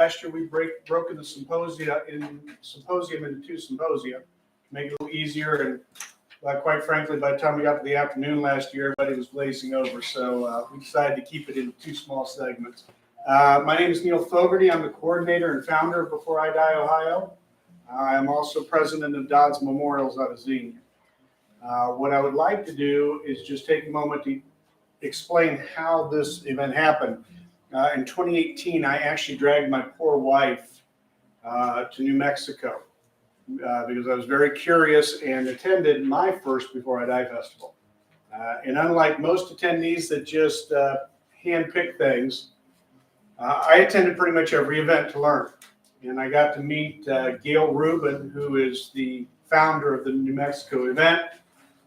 Last year we broken the symposium into two symposia to make it a little easier. And quite frankly, by the time we got to the afternoon last year, everybody was glazing over. So we decided to keep it into two small segments. My name is Neil Fogarty. I'm the coordinator and founder of Before I Die Ohio. I'm also president of Dodds Memorials out of Xenia. What I would like to do is just take a moment to explain how this event happened. In 2018, I actually dragged my poor wife to New Mexico because I was very curious and attended my first Before I Die festival. And unlike most attendees that just handpick things, I attended pretty much every event to learn. And I got to meet Gail Rubin, who is the founder of the New Mexico event.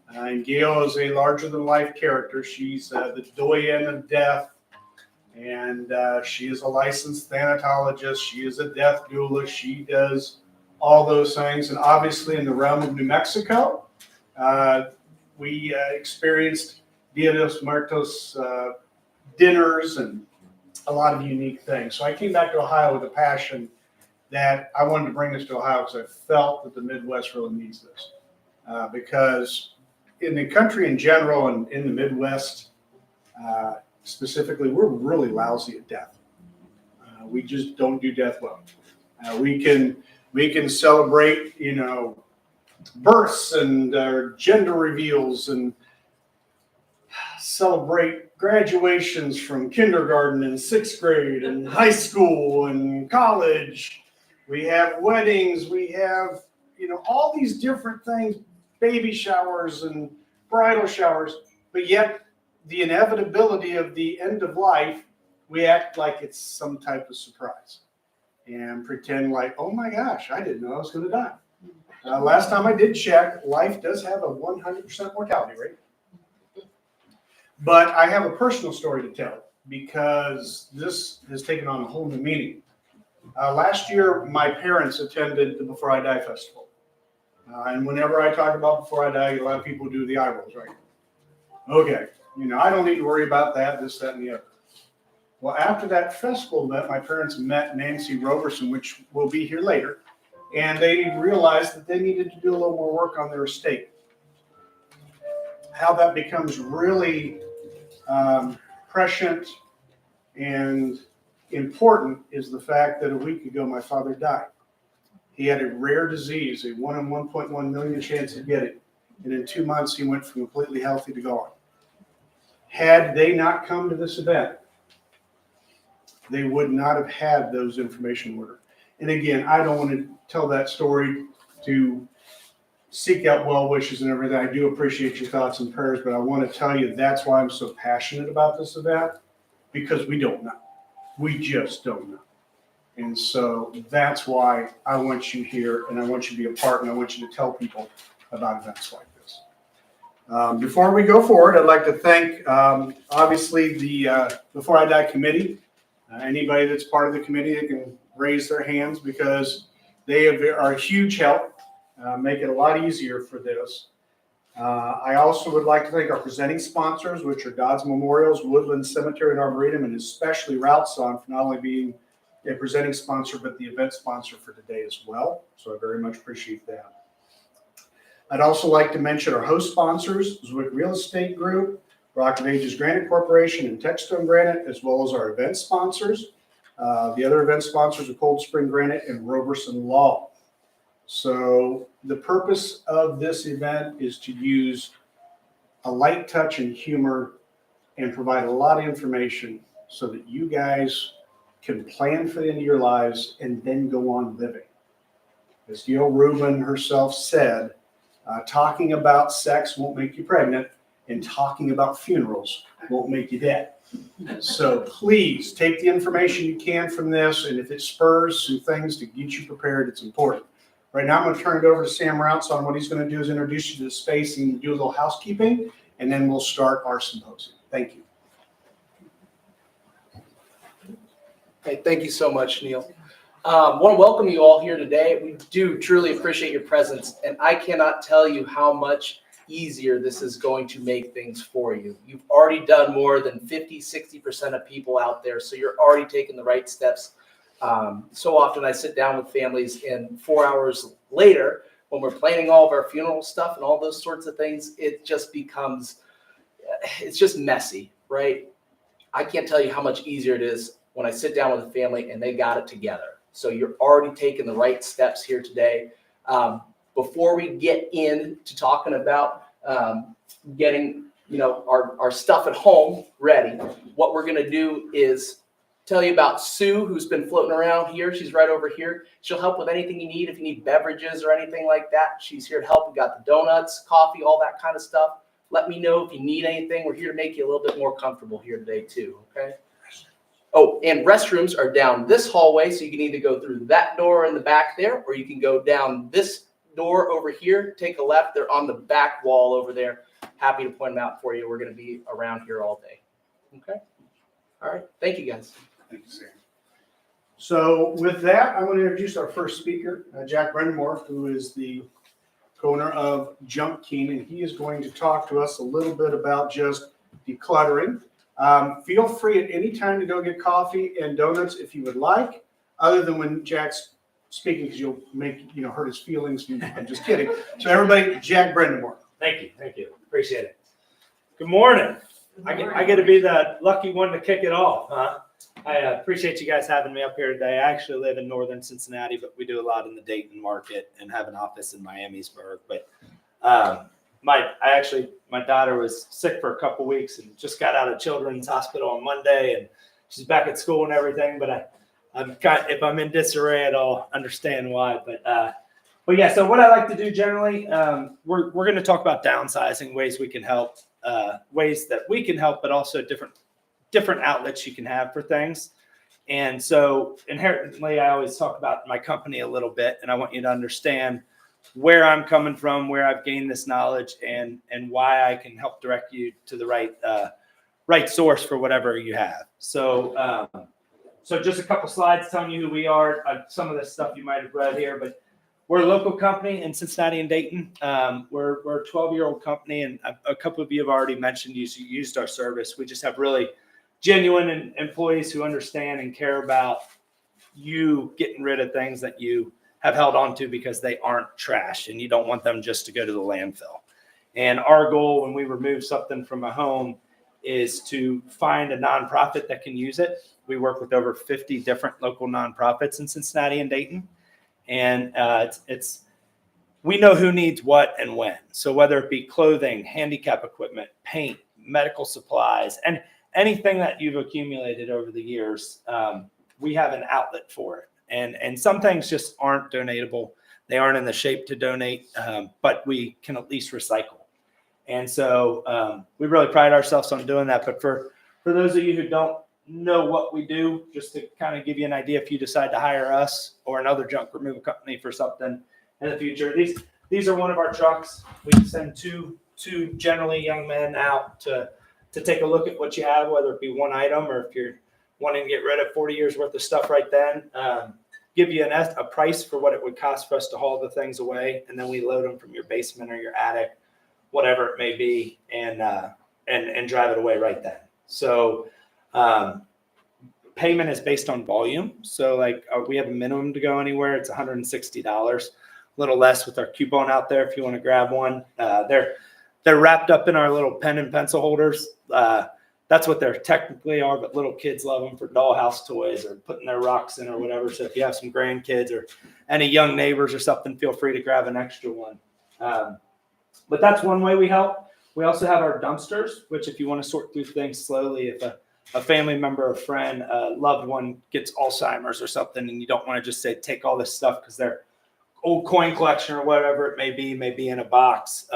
And Gail is a larger-than-life character. She's the doyen of death. And she is a licensed thanatologist. She is a death doula. She does all those things. And obviously, in the realm of New Mexico, we experienced Dia de los Muertos dinners and a lot of unique things. So I came back to Ohio with a passion that I wanted to bring this to Ohio because I felt that the Midwest really needs this. Because in the country in general and in the Midwest, specifically, we're really lousy at death. We just don't do death well. We can celebrate, births and gender reveals and celebrate graduations from kindergarten and sixth grade and high school and college. We have weddings. We have, all these different things, baby showers and bridal showers, but yet the inevitability of the end of life, we act like it's some type of surprise and pretend like, oh my gosh, I didn't know I was going to die. Last time I did check, life does have a 100% mortality rate. But I have a personal story to tell because this has taken on a whole new meaning. Last year, my parents attended the Before I Die festival. And whenever I talk about Before I Die, a lot of people do the eye rolls, right? Okay. I don't need to worry about that, this, that, and the other. Well, after that festival event, my parents met Nancy Roberson, which will be here later, and they realized that they needed to do a little more work on their estate. How that becomes really prescient and important is the fact that a week ago, my father died. He had a rare disease, a 1 in 1.1 million chance of getting it, and in 2 months, he went from completely healthy to gone. Had they not come to this event, they would not have had those information ordered. And again, I don't want to tell that story to seek out well wishes and everything. I do appreciate your thoughts and prayers, but I want to tell you that's why I'm so passionate about this event, because we don't know. We just don't know. And so that's why I want you here, and I want you to be a part, and I want you to tell people about events like this. Before we go forward, I'd like to thank, obviously, the Before I Die committee. Anybody that's part of the committee that can raise their hands because they are a huge help, make it a lot easier for this. I also would like to thank our presenting sponsors, which are Dodds Memorials, Woodland Cemetery and Arboretum, and especially Route Song for not only being a presenting sponsor, but the event sponsor for today as well. So I very much appreciate that. I'd also like to mention our host sponsors, Zwick Real Estate Group, Rock of Ages Granite Corporation, and Techstone Granite, as well as our event sponsors. The other event sponsors are Cold Spring Granite and Roberson Law. So the purpose of this event is to use a light touch and humor and provide a lot of information so that you guys can plan for the end of your lives and then go on living. As Gail Rubin herself said, talking about sex won't make you pregnant, and talking about funerals won't make you dead. So please take the information you can from this, and if it spurs some things to get you prepared, it's important. Right now, I'm going to turn it over to Sam Rounce on what he's going to do is introduce you to the space and do a little housekeeping, and then we'll start our symposium. Thank you. Hey, thank you so much, Neil. I want to welcome you all here today. We do truly appreciate your presence, and I cannot tell you how much easier this is going to make things for you. You've already done more than 50-60% of people out there, so you're already taking the right steps So often I sit down with families, and 4 hours later, when we're planning all of our funeral stuff and all those sorts of things, it just becomes, it's just messy, right? I can't tell you how much easier it is when I sit down with a family and they got it together. So you're already taking the right steps here today. Before we get into talking about getting, our stuff at home ready, what we're going to do is tell you about Sue, who's been floating around here. She's right over here. She'll help with anything you need. If you need beverages or anything like that, she's here to help. We got the donuts, coffee, all that kind of stuff. Let me know if you need anything. We're here to make you a little bit more comfortable here today too, okay? Oh, and restrooms are down this hallway, so you can either go through that door in the back there, or you can go down this door over here, take a left. They're on the back wall over there. Happy to point them out for you. We're going to be around here all day. Okay? All right. Thank you, guys. Thank you, Sam. So with that, I'm going to introduce our first speaker, Jack Brendamore, who is the owner of Junk King, and he is going to talk to us a little bit about just decluttering. Feel free at any time to go get coffee and donuts if you would like, other than when Jack's speaking, because you'll make hurt his feelings. I'm just kidding. So everybody, Jack Brendamore. Thank you. Appreciate it. Good morning. I get to be the lucky one to kick it off, huh? I appreciate you guys having me up here today. I actually live in northern Cincinnati, but we do a lot in the Dayton market and have an office in Miamisburg. But my daughter was sick for a couple weeks and just got out of Children's Hospital on Monday, and she's back at school and everything. But if I'm in disarray at all, understand why. But yeah. So what I like to do generally, we're going to talk about downsizing, ways we can help, ways that we can help, but also different outlets you can have for things. And so inherently, I always talk about my company a little bit, and I want you to understand where I'm coming from, where I've gained this knowledge, and why I can help direct you to the right source for whatever you have. So just a couple slides telling you who we are. Some of this stuff you might have read here, but we're a local company in Cincinnati and Dayton. We're a 12-year-old company, and a couple of you have already mentioned you used our service. We just have really genuine employees who understand and care about you getting rid of things that you have held on to because they aren't trash, and you don't want them just to go to the landfill. And our goal when we remove something from a home is to find a nonprofit that can use it. We work with over 50 different local nonprofits in Cincinnati and Dayton. And we know who needs what and when. So whether it be clothing, handicap equipment, paint, medical supplies, and anything that you've accumulated over the years, we have an outlet for it. And some things just aren't donatable. They aren't in the shape to donate, but we can at least recycle. And so we really pride ourselves on doing that. But for those of you who don't know what we do, just to kind of give you an idea, if you decide to hire us or another junk removal company for something in the future, these are one of our trucks. We send two generally young men out to take a look at what you have, whether it be one item or if you're wanting to get rid of 40 years worth of stuff right then, give you a price for what it would cost for us to haul the things away, and then we load them from your basement or your attic, whatever it may be, and drive it away right then. So payment is based on volume. So we have a minimum to go anywhere. It's $160, a little less with our coupon out there if you want to grab one. They're wrapped up in our little pen and pencil holders. That's what they technically are, but little kids love them for dollhouse toys or putting their rocks in or whatever. So if you have some grandkids or any young neighbors or something, feel free to grab an extra one. But that's one way we help. We also have our dumpsters, which if you want to sort through things slowly, if a family member, a friend, a loved one gets Alzheimer's or something, and you don't want to just say, take all this stuff because their old coin collection or whatever it may be in a box.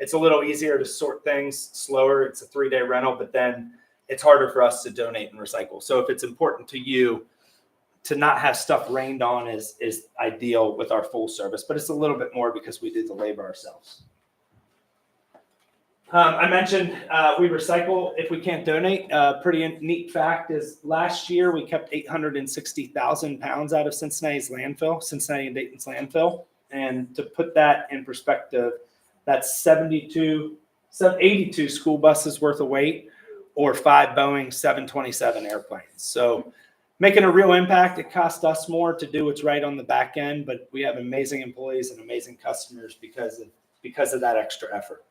It's a little easier to sort things slower. It's a 3-day rental, but then it's harder for us to donate and recycle. So if it's important to you to not have stuff rained on is ideal with our full service, but it's a little bit more because we do the labor ourselves. I mentioned we recycle if we can't donate. Pretty neat fact is last year we kept 860,000 pounds out of Cincinnati and Dayton's landfill. And to put that in perspective, that's 82 school buses worth of weight or 5 Boeing 727 airplanes. So making a real impact. It costs us more to do what's right on the back end, but we have amazing employees and amazing customers because of that extra effort.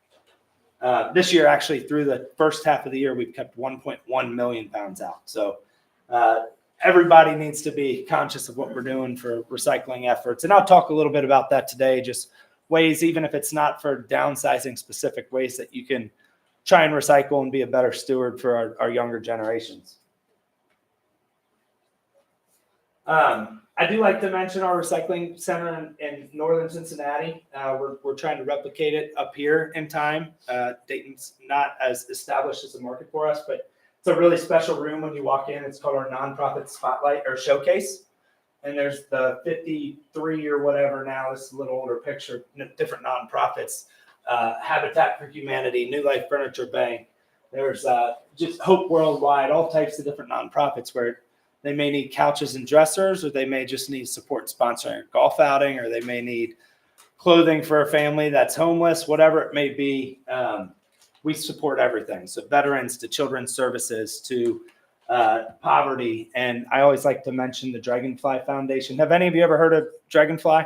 This year, actually, through the first half of the year, we've kept 1.1 million pounds out. So everybody needs to be conscious of what we're doing for recycling efforts. And I'll talk a little bit about that today, just ways, even if it's not for downsizing specific, ways that you can try and recycle and be a better steward for our younger generations. I do like to mention our recycling center in northern Cincinnati. We're trying to replicate it up here in time. Dayton's not as established as a market for us, but it's a really special room when you walk in. It's called our nonprofit spotlight or showcase. And there's the 53 or whatever now, this is a little older picture, different nonprofits, Habitat for Humanity, New Life Furniture Bank. There's just Hope Worldwide, all types of different nonprofits where they may need couches and dressers, or they may just need support sponsoring a golf outing, or they may need clothing for a family that's homeless, whatever it may be. We support everything. So veterans to children's services to poverty. And I always like to mention the Dragonfly Foundation. Have any of you ever heard of Dragonfly?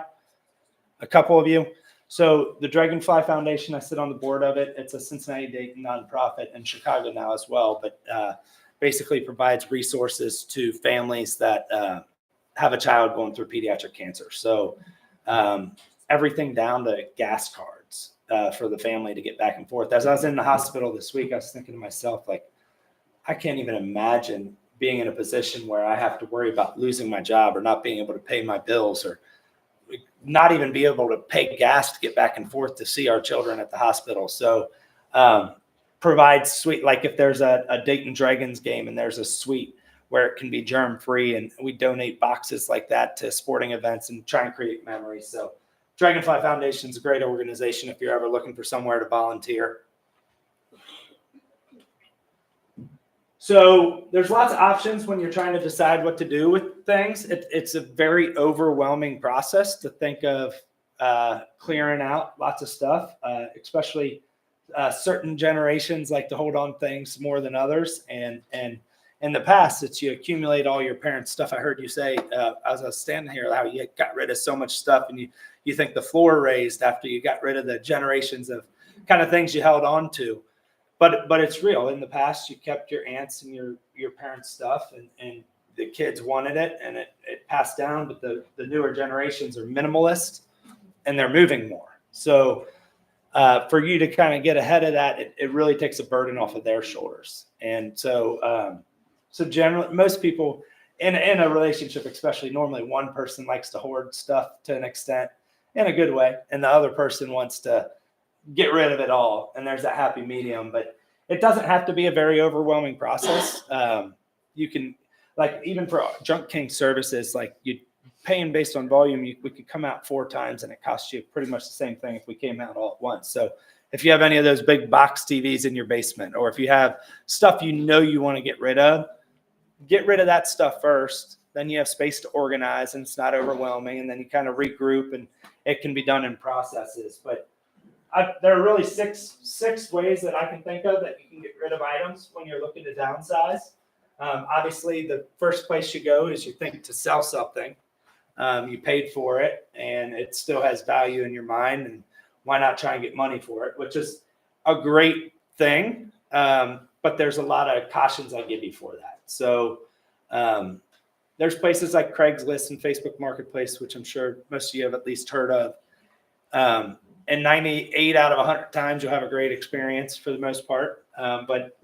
A couple of you. So the Dragonfly Foundation, I sit on the board of it. It's a Cincinnati-Dayton nonprofit in Chicago now as well, but basically provides resources to families that have a child going through pediatric cancer. So everything down to gas cards for the family to get back and forth. As I was in the hospital this week, I was thinking to myself, like, I can't even imagine being in a position where I have to worry about losing my job or not being able to pay my bills or not even be able to pay gas to get back and forth to see our children at the hospital. So provides suite, like if there's a Dayton Dragons game and there's a suite where it can be germ free, and we donate boxes like that to sporting events and try and create memories. So Dragonfly Foundation is a great organization if you're ever looking for somewhere to volunteer. So there's lots of options when you're trying to decide what to do with things. It's a very overwhelming process to think of clearing out lots of stuff, especially certain generations like to hold on things more than others. And in the past, it's you accumulate all your parents' stuff. I heard you say, as I was standing here, how you got rid of so much stuff and you think the floor raised after you got rid of the generations of kind of things you held on to. But it's real. In the past, you kept your aunts and your parents' stuff, and the kids wanted it, and it passed down. But the newer generations are minimalist, and they're moving more. So for you to kind of get ahead of that, it really takes a burden off of their shoulders. And so generally, most people in a relationship, especially normally one person likes to hoard stuff to an extent in a good way, and the other person wants to get rid of it all. And there's that happy medium, but it doesn't have to be a very overwhelming process. You can, like, even for Junk King services, like you paying based on volume, we could come out 4 times and it costs you pretty much the same thing if we came out all at once. So if you have any of those big box TVs in your basement, or if you have stuff you want to get rid of that stuff first. Then you have space to organize and it's not overwhelming. And then you kind of regroup, and it can be done in processes. But there are really six ways that I can think of that you can get rid of items when you're looking to downsize. Obviously, the first place you go is you think to sell something. You paid for it, and it still has value in your mind, and why not try and get money for it, which is a great thing. But there's a lot of cautions I give you for that. So there's places like Craigslist and Facebook Marketplace, which I'm sure most of you have at least heard of. And 98 out of 100 times you'll have a great experience for the most part. But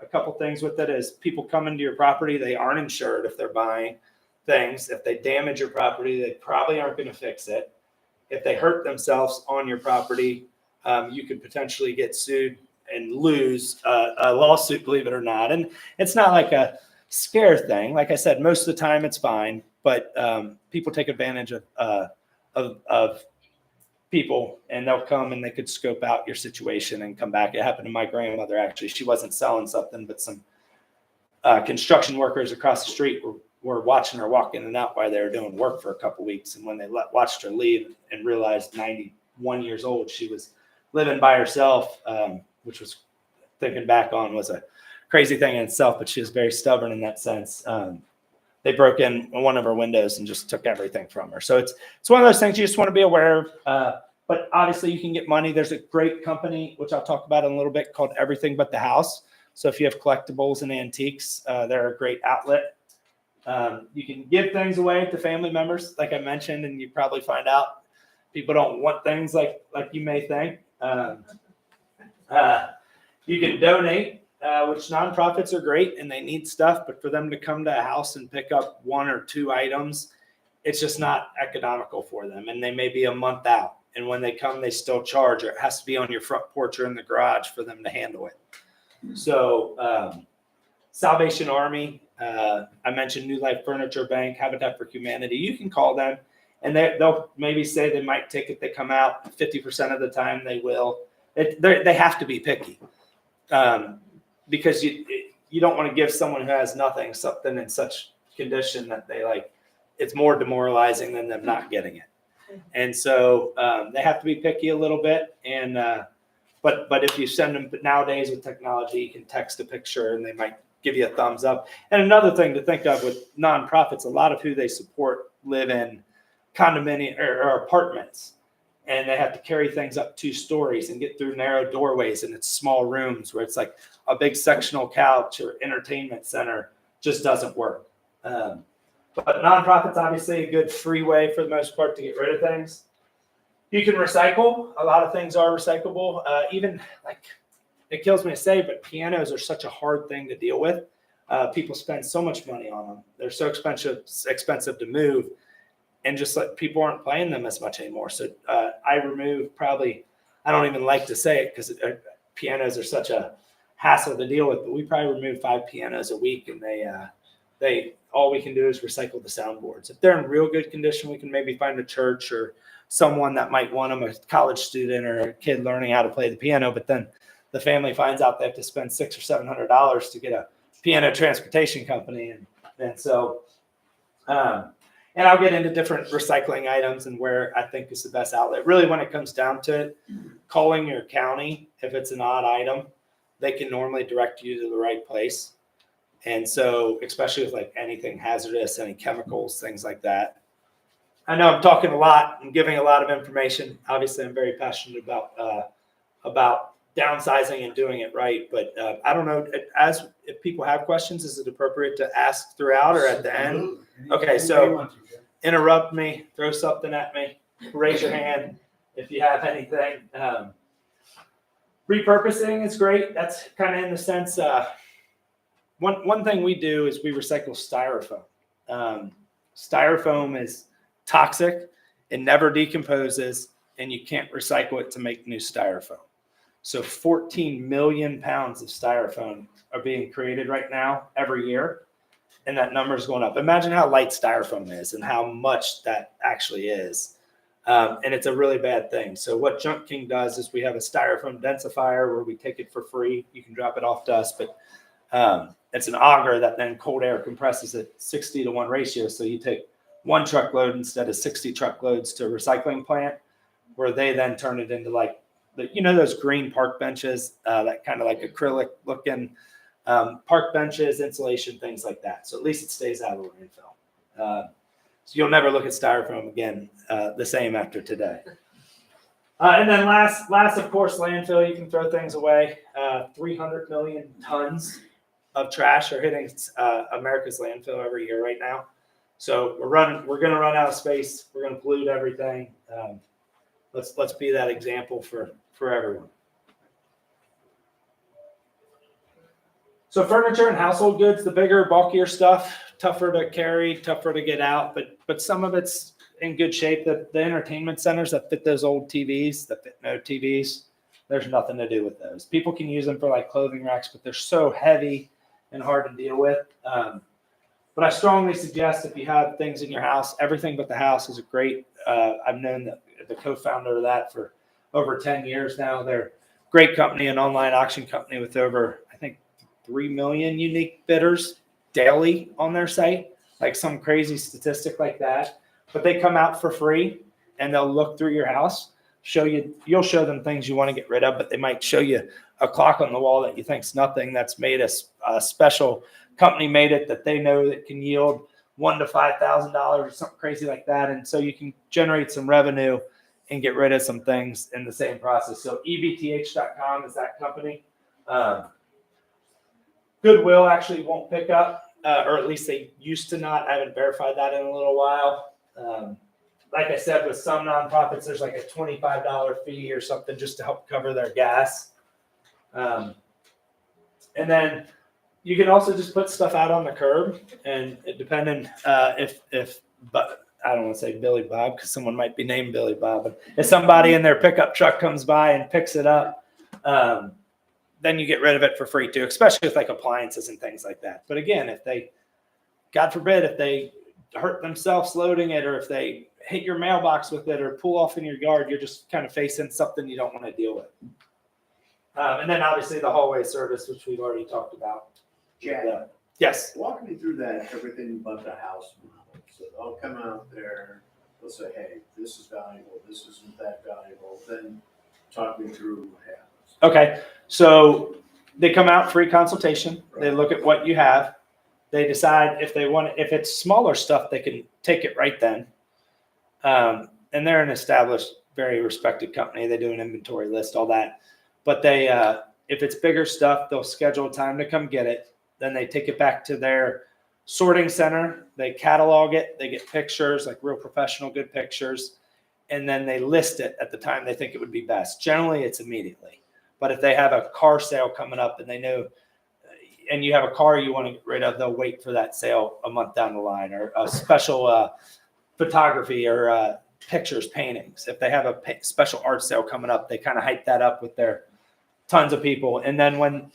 a couple things with it is people come into your property, they aren't insured if they're buying things. If they damage your property, they probably aren't going to fix it. If they hurt themselves on your property, you could potentially get sued and lose a lawsuit, believe it or not. And it's not like a scare thing. Like I said, most of the time it's fine, but people take advantage of people, and they'll come and they could scope out your situation and come back. It happened to my grandmother, actually. She wasn't selling something, but some construction workers across the street were watching her walk in and out while they were doing work for a couple weeks. And when they watched her leave and realized 91 years old, she was living by herself, which was, thinking back on, was a crazy thing in itself, but she was very stubborn in that sense. they broke in one of her windows and just took everything from her. So it's one of those things you just want to be aware of. But obviously you can get money. There's a great company, which I'll talk about in a little bit, called Everything But the House. So if you have collectibles and antiques, they're a great outlet. You can give things away to family members, like I mentioned, and you probably find out people don't want things like you may think. You can donate, which nonprofits are great and they need stuff, but for them to come to a house and pick up 1 or 2 items, it's just not economical for them. And they may be a month out. And when they come, they still charge, or it has to be on your front porch or in the garage for them to handle it. So Salvation Army, I mentioned New Life Furniture Bank, Habitat for Humanity. You can call them, and they'll maybe say they might take it. They come out 50% of the time. They will. They have to be picky, because you don't want to give someone who has nothing something in such condition that they like. It's more demoralizing than them not getting it. And so they have to be picky a little bit. And but if you send them, but nowadays with technology, you can text a picture and they might give you a thumbs up. And another thing to think of with nonprofits, a lot of who they support live in condominium or apartments, and they have to carry things up 2 stories and get through narrow doorways, and it's small rooms where it's like a big sectional couch or entertainment center just doesn't work. But nonprofits, obviously a good free way for the most part to get rid of things. You can recycle. A lot of things are recyclable. Even like, it kills me to say, but pianos are such a hard thing to deal with. People spend so much money on them. They're so expensive to move, and just like people aren't playing them as much anymore. So I remove probably, I don't even like to say it because pianos are such a hassle to deal with, but we probably remove 5 pianos a week, and they all we can do is recycle the soundboards. If they're in real good condition, we can maybe find a church or someone that might want them, a college student or a kid learning how to play the piano, but then the family finds out they have to spend $600 or $700 to get a piano transportation company. And so, and I'll get into different recycling items and where I think is the best outlet. Really, when it comes down to it, calling your county, if it's an odd item, they can normally direct you to the right place. And so, especially with like anything hazardous, any chemicals, things like that. I know I'm talking a lot and giving a lot of information. Obviously, I'm very passionate about downsizing and doing it right. But I don't know, if people have questions, is it appropriate to ask throughout or at the end? Okay, so interrupt me, throw something at me, raise your hand if you have anything. Repurposing is great. That's kind of in the sense, one thing we do is we recycle styrofoam. Styrofoam is toxic, it never decomposes, and you can't recycle it to make new styrofoam. So 14 million pounds of styrofoam are being created right now every year, and that number is going up. Imagine how light styrofoam is and how much that actually is. And it's a really bad thing. So what Junk King does is we have a styrofoam densifier where we take it for free. You can drop it off to us, but it's an auger that then cold air compresses at 60-to-1 ratio. So you take 1 truckload instead of 60 truckloads to a recycling plant, where they then turn it into like those green park benches, that kind of like acrylic looking park benches, insulation, things like that. So at least it stays out of the landfill. So you'll never look at styrofoam again the same after today. And then last, of course, landfill. You can throw things away. 300 million tons of trash are hitting America's landfill every year right now. So we're going to run out of space. We're going to pollute everything. Let's be that example for everyone. So furniture and household goods, the bigger, bulkier stuff, tougher to carry, tougher to get out, but some of it's in good shape. The entertainment centers that fit those old TVs, that fit no TVs, there's nothing to do with those. People can use them for like clothing racks, but they're so heavy and hard to deal with. But I strongly suggest if you have things in your house, Everything But the House is a great, I've known the co-founder of that for over 10 years now. They're a great company, an online auction company with over, I think, 3 million unique bidders daily on their site, like some crazy statistic like that. But they come out for free and they'll look through your house, you'll show them things you want to get rid of, but they might show you a clock on the wall that you think's nothing that's made a special company made it that they know that can yield $1,000 to $5,000 or something crazy like that. And so you can generate some revenue and get rid of some things in the same process. So ebth.com is that company. Goodwill actually won't pick up, or at least they used to not. I haven't verified that in a little while. Like I said, with some nonprofits, there's like a $25 fee or something just to help cover their gas. And then you can also just put stuff out on the curb, and depending but I don't want to say Billy Bob because someone might be named Billy Bob, but if somebody in their pickup truck comes by and picks it up, then you get rid of it for free too, especially with like appliances and things like that. But again, if they, God forbid, if they hurt themselves loading it, or if they hit your mailbox with it or pull off in your yard, you're just kind of facing something you don't want to deal with. And then obviously the hallway service, which we've already talked about. Jack, Yes. walk me through that everything but the house model. So they'll come out there, they'll say, hey, this is valuable, this isn't that valuable. Then talk me through what happens. Okay. So they come out, free consultation. They look at what you have. They decide if they want it. If it's smaller stuff, they can take it right then. And they're an established, very respected company. They do an inventory list, all that. But they, if it's bigger stuff, they'll schedule a time to come get it. Then they take it back to their sorting center. They catalog it. They get pictures, like real professional, good pictures. And then they list it at the time they think it would be best. Generally, it's immediately. But if they have a car sale coming up and they know, and you have a car you want to get rid of, they'll wait for that sale a month down the line, or a special photography or pictures, paintings. If they have a special art sale coming up, they kind of hype that up with their tons of people. And then when,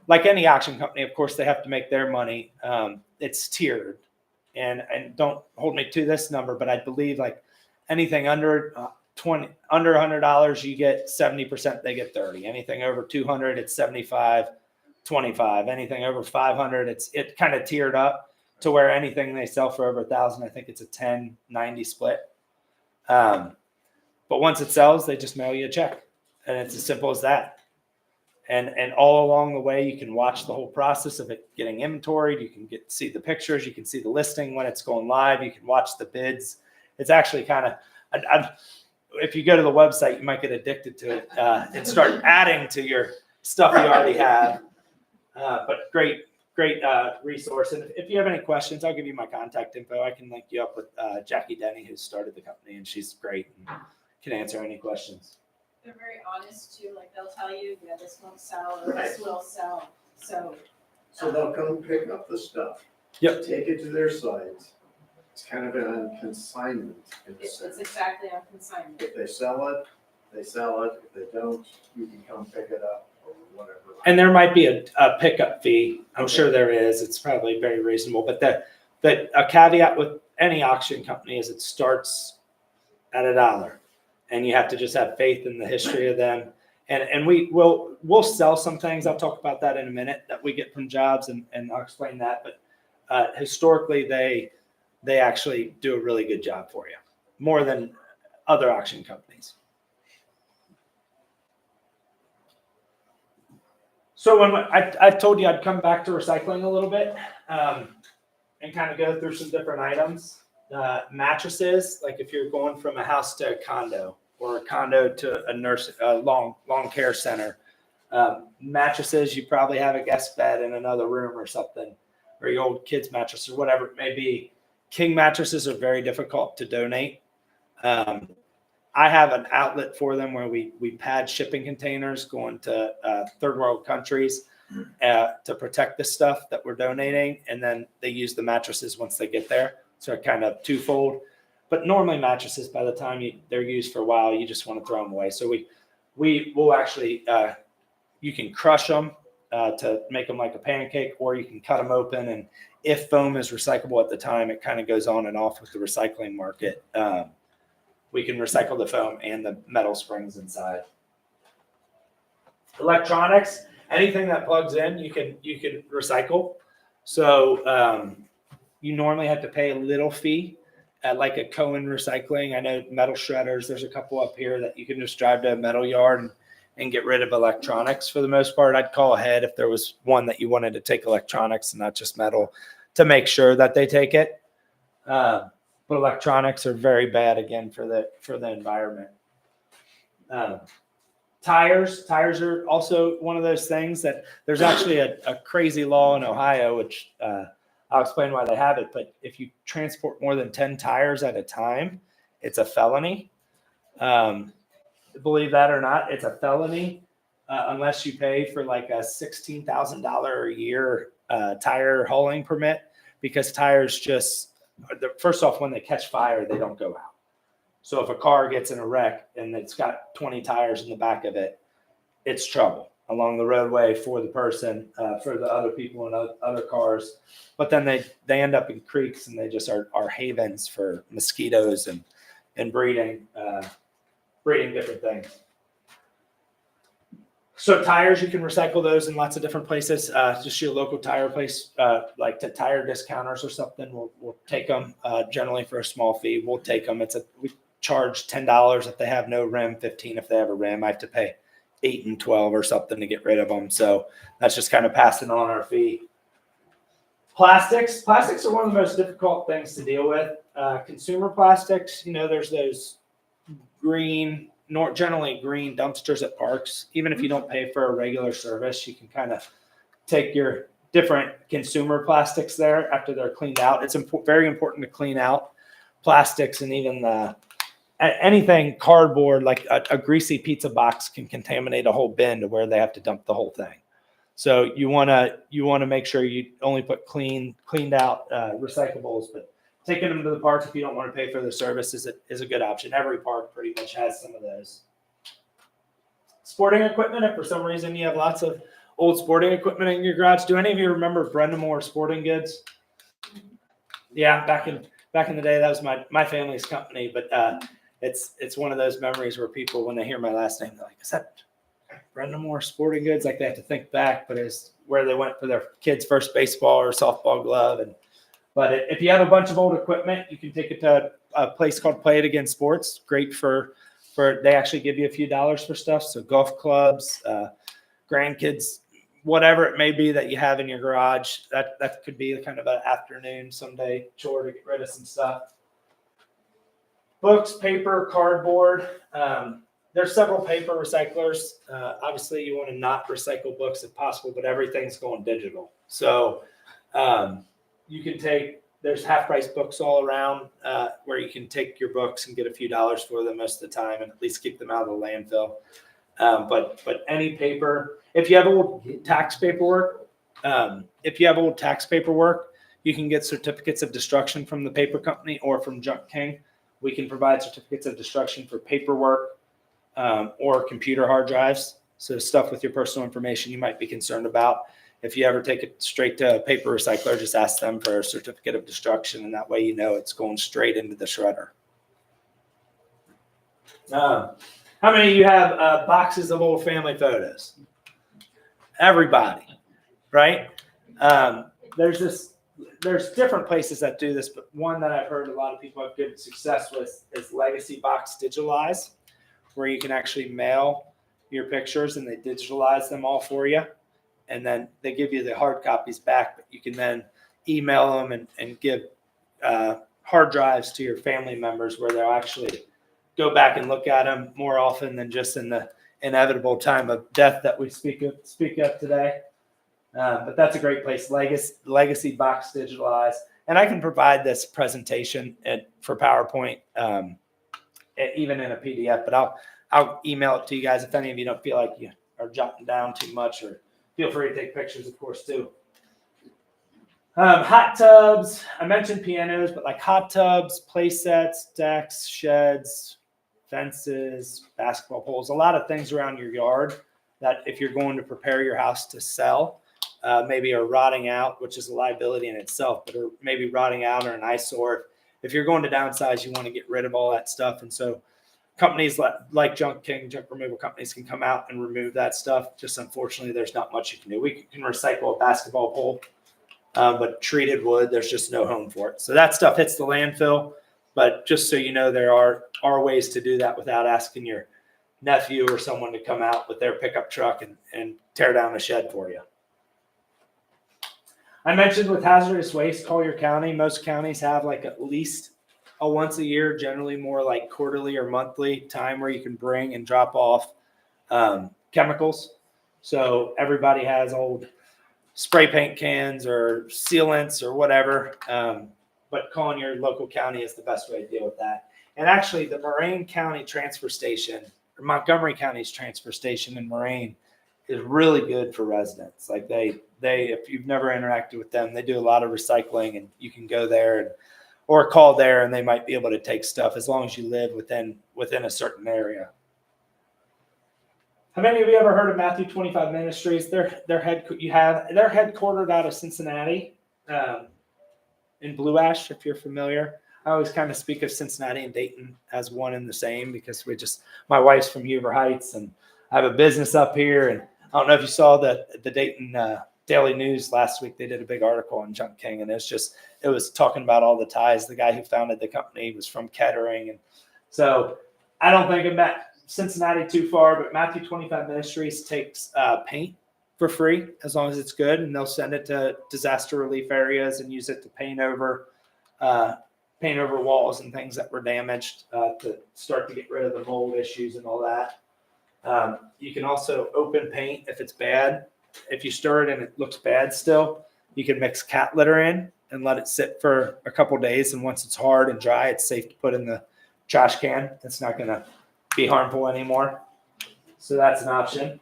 like any auction company, of course, they have to make their money. It's tiered. And don't hold me to this number, but I believe like anything under $100, you get 70%, they get 30. Anything over 200, it's 75, 25. Anything over 500, it kind of tiered up to where anything they sell for over 1,000, I think it's a 10-90 split. But once it sells, they just mail you a check, and it's as simple as that. And all along the way, you can watch the whole process of it getting inventoried. You can see the pictures. You can see the listing when it's going live. You can watch the bids. It's actually kind of, if you go to the website, you might get addicted to it and start adding to your stuff you already have. But great resource. And if you have any questions, I'll give you my contact info. I can link you up with Jackie Denny, who started the company, and she's great and can answer any questions. They're very honest too, like they'll tell you, yeah, this won't sell or this will sell, so. So they'll come pick up the stuff. Yep. Take it to their site. It's kind of on consignment in a It's sense. exactly on consignment. If they sell it, they sell it. If they don't, you can come pick it up or whatever. And there might be a pickup fee. I'm sure there is. It's probably very reasonable. But a caveat with any auction company is it starts at $1. And you have to just have faith in the history of them. And we'll sell some things. I'll talk about that in a minute that we get from jobs, and I'll explain that. But historically, they actually do a really good job for you, more than other auction companies. So when I told you I'd come back to recycling a little bit and kind of go through some different items. Mattresses, like if you're going from a house to a condo or a condo to a long care center, mattresses, you probably have a guest bed in another room or something, or your old kid's mattress or whatever it may be. King mattresses are very difficult to donate. I have an outlet for them where we pad shipping containers going to third world countries to protect the stuff that we're donating, and then they use the mattresses once they get there. So it kind of twofold. But normally mattresses, by the time they're used for a while, you just want to throw them away. So we will actually, you can crush them to make them like a pancake, or you can cut them open. And if foam is recyclable at the time, it kind of goes on and off with the recycling market. We can recycle the foam and the metal springs inside. Electronics, anything that plugs in, you can recycle. So you normally have to pay a little fee at like a Cohen Recycling. I know metal shredders. There's a couple up here that you can just drive to a metal yard and get rid of electronics. For the most part, I'd call ahead if there was one that you wanted to take electronics and not just metal. to make sure that they take it. But electronics are very bad again for the environment. Tires are also one of those things that there's actually a crazy law in Ohio, which I'll explain why they have it. But if you transport more than 10 tires at a time, it's a felony. Believe that or not, it's a felony unless you pay for like a $16,000 a year tire hauling permit, because tires just, first off, when they catch fire, they don't go out. So if a car gets in a wreck and it's got 20 tires in the back of it, it's trouble along the roadway for the person, for the other people in other cars. But then they end up in creeks, and they just are havens for mosquitoes and breeding different things. So tires, you can recycle those in lots of different places. Just your local tire place, like to tire discounters or something, we'll take them generally for a small fee. We'll take them. We charge $10 if they have no rim, $15 if they have a rim. I have to pay $8 and $12 or something to get rid of them. So that's just kind of passing on our fee. Plastics are one of the most difficult things to deal with. Consumer plastics, there's those generally green dumpsters at parks. Even if you don't pay for a regular service, you can kind of take your different consumer plastics there after they're cleaned out. It's very important to clean out plastics, and even anything cardboard, like a greasy pizza box can contaminate a whole bin to where they have to dump the whole thing. So you want to make sure you only put cleaned out recyclables, but taking them to the park if you don't want to pay for the service is a good option. Every park pretty much has some of those. Sporting equipment, if for some reason you have lots of old sporting equipment in your garage. Do any of you remember Brenda Moore Sporting Goods? Yeah, back in the day, that was my family's company, but it's one of those memories where people, when they hear my last name, they're like, is that Brenda Moore Sporting Goods? Like, they have to think back, but it's where they went for their kids' first baseball or softball glove. But if you have a bunch of old equipment, you can take it to a place called Play It Again Sports. Great for they actually give you a few dollars for stuff. So golf clubs, grandkids, whatever it may be that you have in your garage, that could be kind of an afternoon someday chore to get rid of some stuff. Books, paper, cardboard. There's several paper recyclers. Obviously, you want to not recycle books if possible, but everything's going digital. So you can there's half-price books all around where you can take your books and get a few dollars for them most of the time, and at least keep them out of the landfill. But any paper, if you have old tax paperwork, you can get certificates of destruction from the paper company or from Junk King. We can provide certificates of destruction for paperwork or computer hard drives. So stuff with your personal information you might be concerned about. If you ever take it straight to a paper recycler, just ask them for a certificate of destruction, and that way it's going straight into the shredder. How many of you have boxes of old family photos? Everybody, right? There's different places that do this, but one that I've heard a lot of people have good success with is Legacy Box Digitalize, where you can actually mail your pictures and they digitalize them all for you. And then they give you the hard copies back, but you can then email them and give hard drives to your family members where they'll actually go back and look at them more often than just in the inevitable time of death that we speak of today. But that's a great place, Legacy Box Digitalize. And I can provide this presentation for PowerPoint, even in a PDF, but I'll email it to you guys if any of you don't feel like you are jotting down too much, or feel free to take pictures, of course, too. Hot tubs. I mentioned pianos, but like hot tubs, play sets, decks, sheds, fences, basketball poles, a lot of things around your yard that if you're going to prepare your house to sell, maybe are rotting out, which is a liability in itself, but are maybe rotting out or an eyesore. If you're going to downsize, you want to get rid of all that stuff. And so companies like Junk King, junk removal companies, can come out and remove that stuff. Just unfortunately, there's not much you can do. We can recycle a basketball pole, but treated wood, there's just no home for it. So that stuff hits the landfill. But just so you know, there are ways to do that without asking your nephew or someone to come out with their pickup truck and tear down a shed for you. I mentioned with hazardous waste, Collier County, most counties have like at least a once a year, generally more like quarterly or monthly time where you can bring and drop off chemicals. So everybody has old spray paint cans or sealants or whatever. But calling your local county is the best way to deal with that. And actually, the Moraine County transfer station, or Montgomery County's transfer station in Moraine, is really good for residents. Like they, if you've never interacted with them, they do a lot of recycling, and you can go there and or call there, and they might be able to take stuff as long as you live within a certain area. Have any of you ever heard of Matthew 25 Ministries? They're headquartered out of Cincinnati, in Blue Ash, if you're familiar. I always kind of speak of Cincinnati and Dayton as one and the same because my wife's from Huber Heights, and I have a business up here. And I don't know if you saw the Dayton Daily News last week. They did a big article on Junk King, and it was talking about all the ties. The guy who founded the company was from Kettering, and so I don't think it met Cincinnati too far. But Matthew 25 Ministries takes paint for free as long as it's good, and they'll send it to disaster relief areas and use it to paint over walls and things that were damaged to start to get rid of the mold issues and all that. You can also open paint if it's bad. If you stir it and it looks bad still, you can mix cat litter in and let it sit for a couple days. And once it's hard and dry, it's safe to put in the trash can. It's not going to be harmful anymore. So that's an option.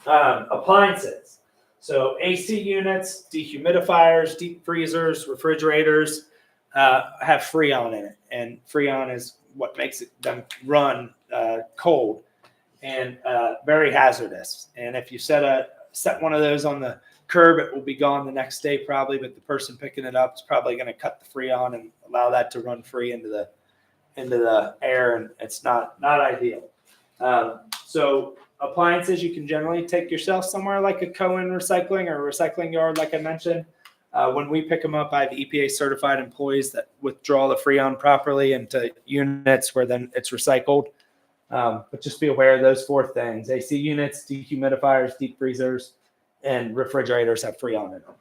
Appliances. So AC units, dehumidifiers, deep freezers, refrigerators have Freon in it. And Freon is what makes them run cold and very hazardous. And if you set one of those on the curb, it will be gone the next day probably, but the person picking it up is probably going to cut the Freon and allow that to run free into the air, and it's not ideal. So appliances you can generally take yourself somewhere like a Cohen recycling or a recycling yard, like I mentioned. When we pick them up, I have EPA certified employees that withdraw the Freon properly into units where then it's recycled. But just be aware of those four things: AC units, dehumidifiers, deep freezers, and refrigerators have Freon in them.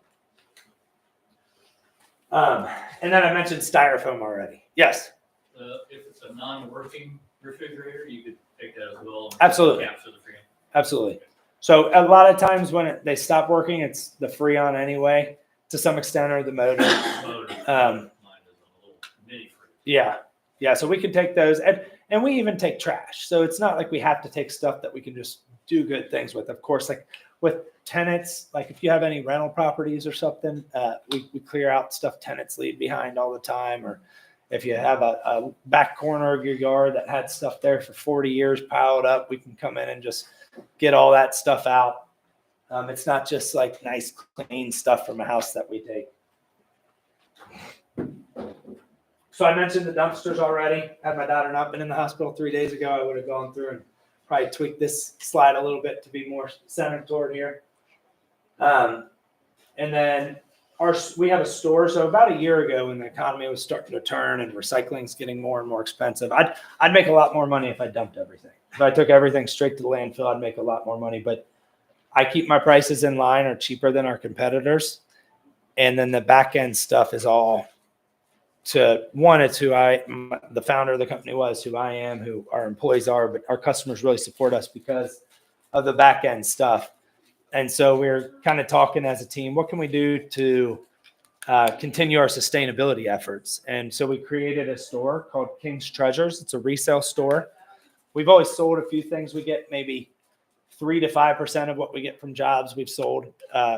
And then I mentioned styrofoam already. Yes. If it's a non-working refrigerator, you could take that as well. And Absolutely. capture the Freon. Absolutely. So a lot of times when they stop working, it's the Freon anyway, to some extent, or the motor. Mine is on a little mini fridge. Yeah. So we can take those, and we even take trash. So it's not like we have to take stuff that we can just do good things with. Of course, like with tenants, like if you have any rental properties or something, we clear out stuff tenants leave behind all the time. Or if you have a back corner of your yard that had stuff there for 40 years piled up, we can come in and just get all that stuff out. It's not just like nice, clean stuff from a house that we take. So I mentioned the dumpsters already. Had my daughter not been in the hospital 3 days ago, I would have gone through and probably tweaked this slide a little bit to be more centered toward here. And then we have a store. So about a year ago, when the economy was starting to turn and recycling's getting more and more expensive, I'd make a lot more money if I dumped everything. If I took everything straight to the landfill, I'd make a lot more money. But I keep my prices in line or cheaper than our competitors. And then the back end stuff is all it's who the founder of the company was, who I am, who our employees are, but our customers really support us because of the back end stuff. And so we're kind of talking as a team, what can we do to continue our sustainability efforts? And so we created a store called King's Treasures. It's a resale store. We've always sold a few things. We get maybe 3 to 5% of what we get from jobs we've sold.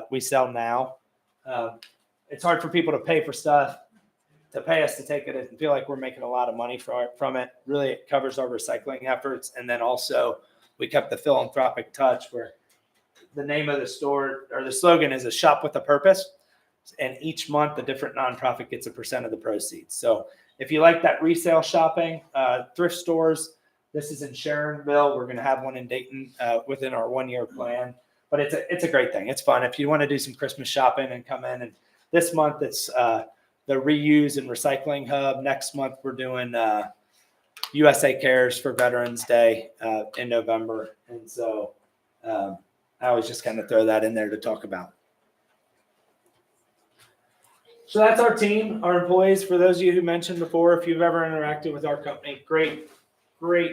We sell now. It's hard for people to pay for stuff, to pay us to take it and feel like we're making a lot of money from it. Really, it covers our recycling efforts. And then also we kept the philanthropic touch, where the name of the store, or the slogan, is a shop with a purpose. And each month a different nonprofit gets 1% of the proceeds. So if you like that resale shopping, thrift stores, this is in Sharonville. We're going to have one in Dayton within our 1-year plan. But it's a great thing. It's fun. If you want to do some Christmas shopping and come in, and this month it's the reuse and recycling hub. Next month we're doing USA Cares for Veterans Day in November. And so I always just kind of throw that in there to talk about. So that's our team, our employees. For those of you who mentioned before, if you've ever interacted with our company, great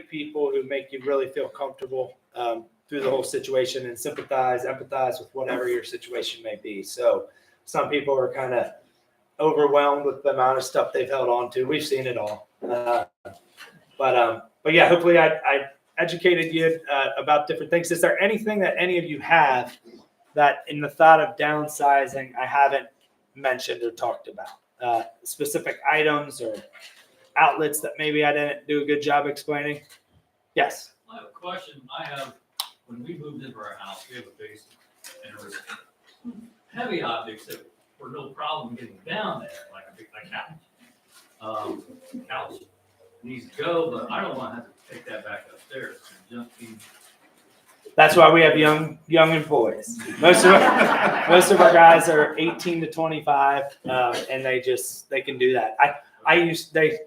people who make you really feel comfortable through the whole situation and empathize with whatever your situation may be. So some people are kind of overwhelmed with the amount of stuff they've held on to. We've seen it all. But yeah, hopefully I educated you about different things. Is there anything that any of you have that in the thought of downsizing I haven't mentioned or talked about? Specific items or outlets that maybe I didn't do a good job explaining? Yes. I have a question. When we moved into our house, we have a basement, and there was heavy objects that were no problem getting down there, like a couch. Couch needs to go, but I don't want to have to take that back upstairs and jump in. That's why we have young employees. Most of our guys are 18 to 25, and they can do that.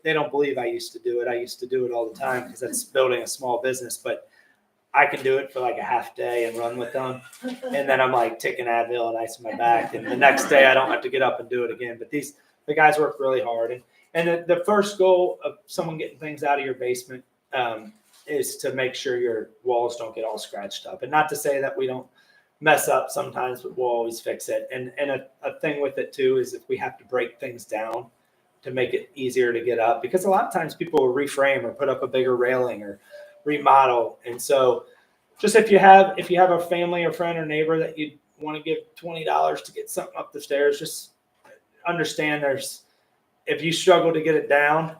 They don't believe I used to do it. I used to do it all the time because that's building a small business, but I can do it for like a half day and run with them. And then I'm like taking Advil and ice in my back. And the next day I don't have to get up and do it again. But the guys work really hard. And the first goal of someone getting things out of your basement is to make sure your walls don't get all scratched up. And not to say that we don't mess up sometimes, but we'll always fix it. And a thing with it too is if we have to break things down to make it easier to get up, because a lot of times people will reframe or put up a bigger railing or remodel. And so just if you have a family or friend or neighbor that you want to give $20 to get something up the stairs, just understand if you struggle to get it down,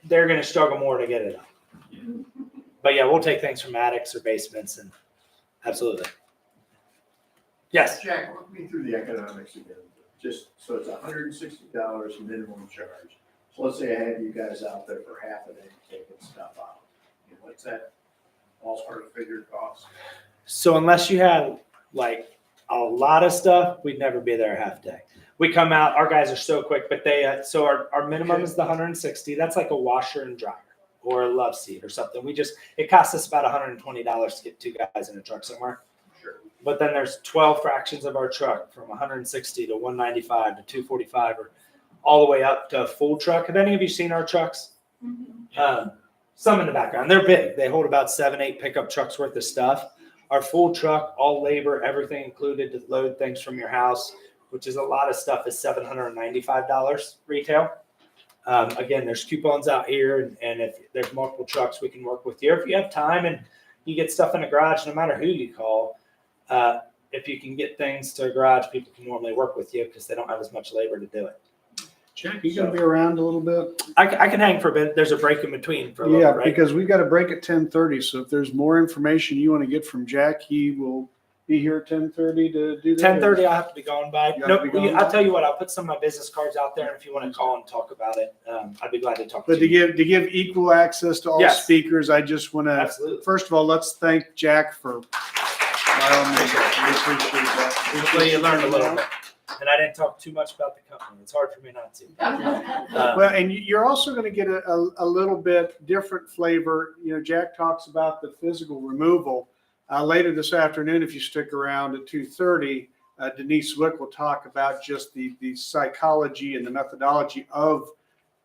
they're going to struggle more to get it up. But yeah, we'll take things from attics or basements, and absolutely. Yes. Jack, walk me through the economics again. Just so it's $160 minimum charge. So let's say I had you guys out there for half a day taking stuff out. What's that ballpark figure cost? So unless you had like a lot of stuff, we'd never be there a half day. We come out, our guys are so quick, but so our minimum is the 160. That's like a washer and dryer or a love seat or something. It costs us about $120 to get two guys in a truck somewhere. Sure. But then there's 12 fractions of our truck from 160 to 195 to 245 or all the way up to a full truck. Have any of you seen our trucks? Some in the background. They're big. They hold about 7-8 pickup trucks worth of stuff. Our full truck, all labor, everything included to load things from your house, which is a lot of stuff, is $795 retail. Again, there's coupons out here, and if there's multiple trucks, we can work with you. If you have time and you get stuff in the garage, no matter who you call, if you can get things to a garage, people can normally work with you because they don't have as much labor to do it. Jack, you gonna be around a little bit? I can hang for a bit. There's a break in between for a little Yeah, bit, right? because we've got a break at 10:30. So if there's more information you want to get from Jack, he will be here at 10:30 to do that. 10:30, I'll have to be gone by. You have to be gone I'll by? tell you what, I'll put some of my business cards out there, and if you want to call and talk about it, I'd be glad to talk But to to you. give equal access to all Yes. speakers, I just want to, Absolutely. first of all, let's thank Jack for, by all means, we appreciate that. Hopefully you learned a little bit. And I didn't talk too much about the company. It's hard for me not to. Well, and you're also going to get a little bit different flavor. You know, Jack talks about the physical removal. Later this afternoon, if you stick around at 2:30, Denise Wick will talk about just the psychology and the methodology of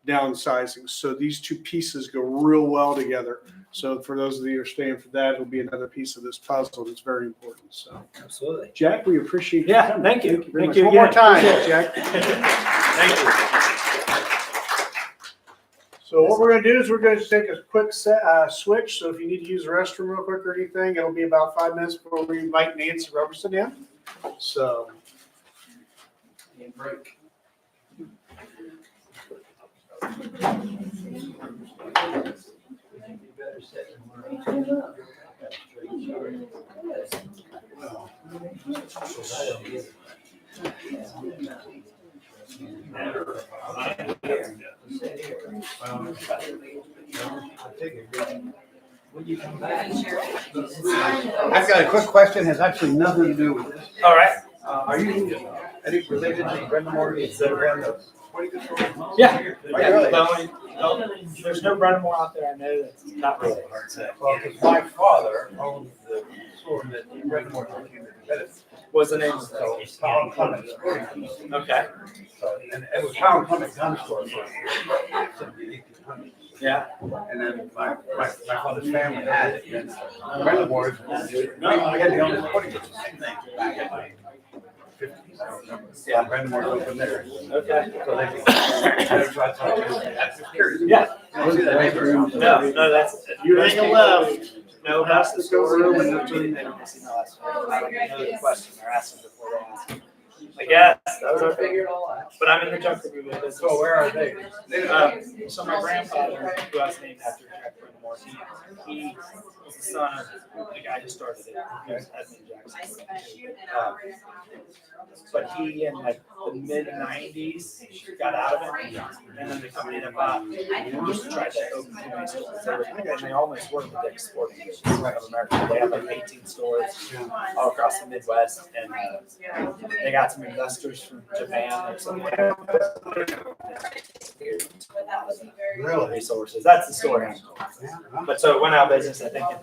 downsizing. So these two pieces go real well together. So for those of you who are staying for that, it'll be another piece of this puzzle that's very important. So, Absolutely. Jack, we appreciate you Yeah, coming. thank you. very Thank much. you One more again. time, Appreciate it. Jack. Thank you. So what we're going to do is we're going to take a quick switch. So if you need to use the restroom real quick or anything, it'll be about 5 minutes before we invite Nancy Roberson in. So. Break. I've got a quick question, has actually nothing to do with this. All right. Are you any related to Brenda Morgan? Yeah. Really? There's no Brennamore out there I know that's not really hard to say. Well, because my father owned the store that Brenda Morgan. What's the name of Pound Clement. Okay. And it was Pound Clement gun store for the 1800s. Yeah. And then my father's family had it. And Brennamore, we had the only sporting goods back in the 50s. I don't remember. Yeah. Brennamore opened there. Okay. So they Yeah. Yeah. No, that's. You ain't left. No, that's the storeroom and that's really, they don't see no last one. I don't know the question they're asking before they ask. I guess, that was our figure it all out. But I'm in the junk food business. So where are they? So my grandfather, who I was named after, Jack Brennamore, he was the son of the guy who started it. He was Edmund Jackson. But he, in like the mid-90s, got out of it. And then the company that bought just tried to open too many stores. And they almost were the big sporting goods of America. They had like 18 stores all across the Midwest. And they got some investors from Japan or something. Really? Resources. That's the story. But so it went out of business, I think, in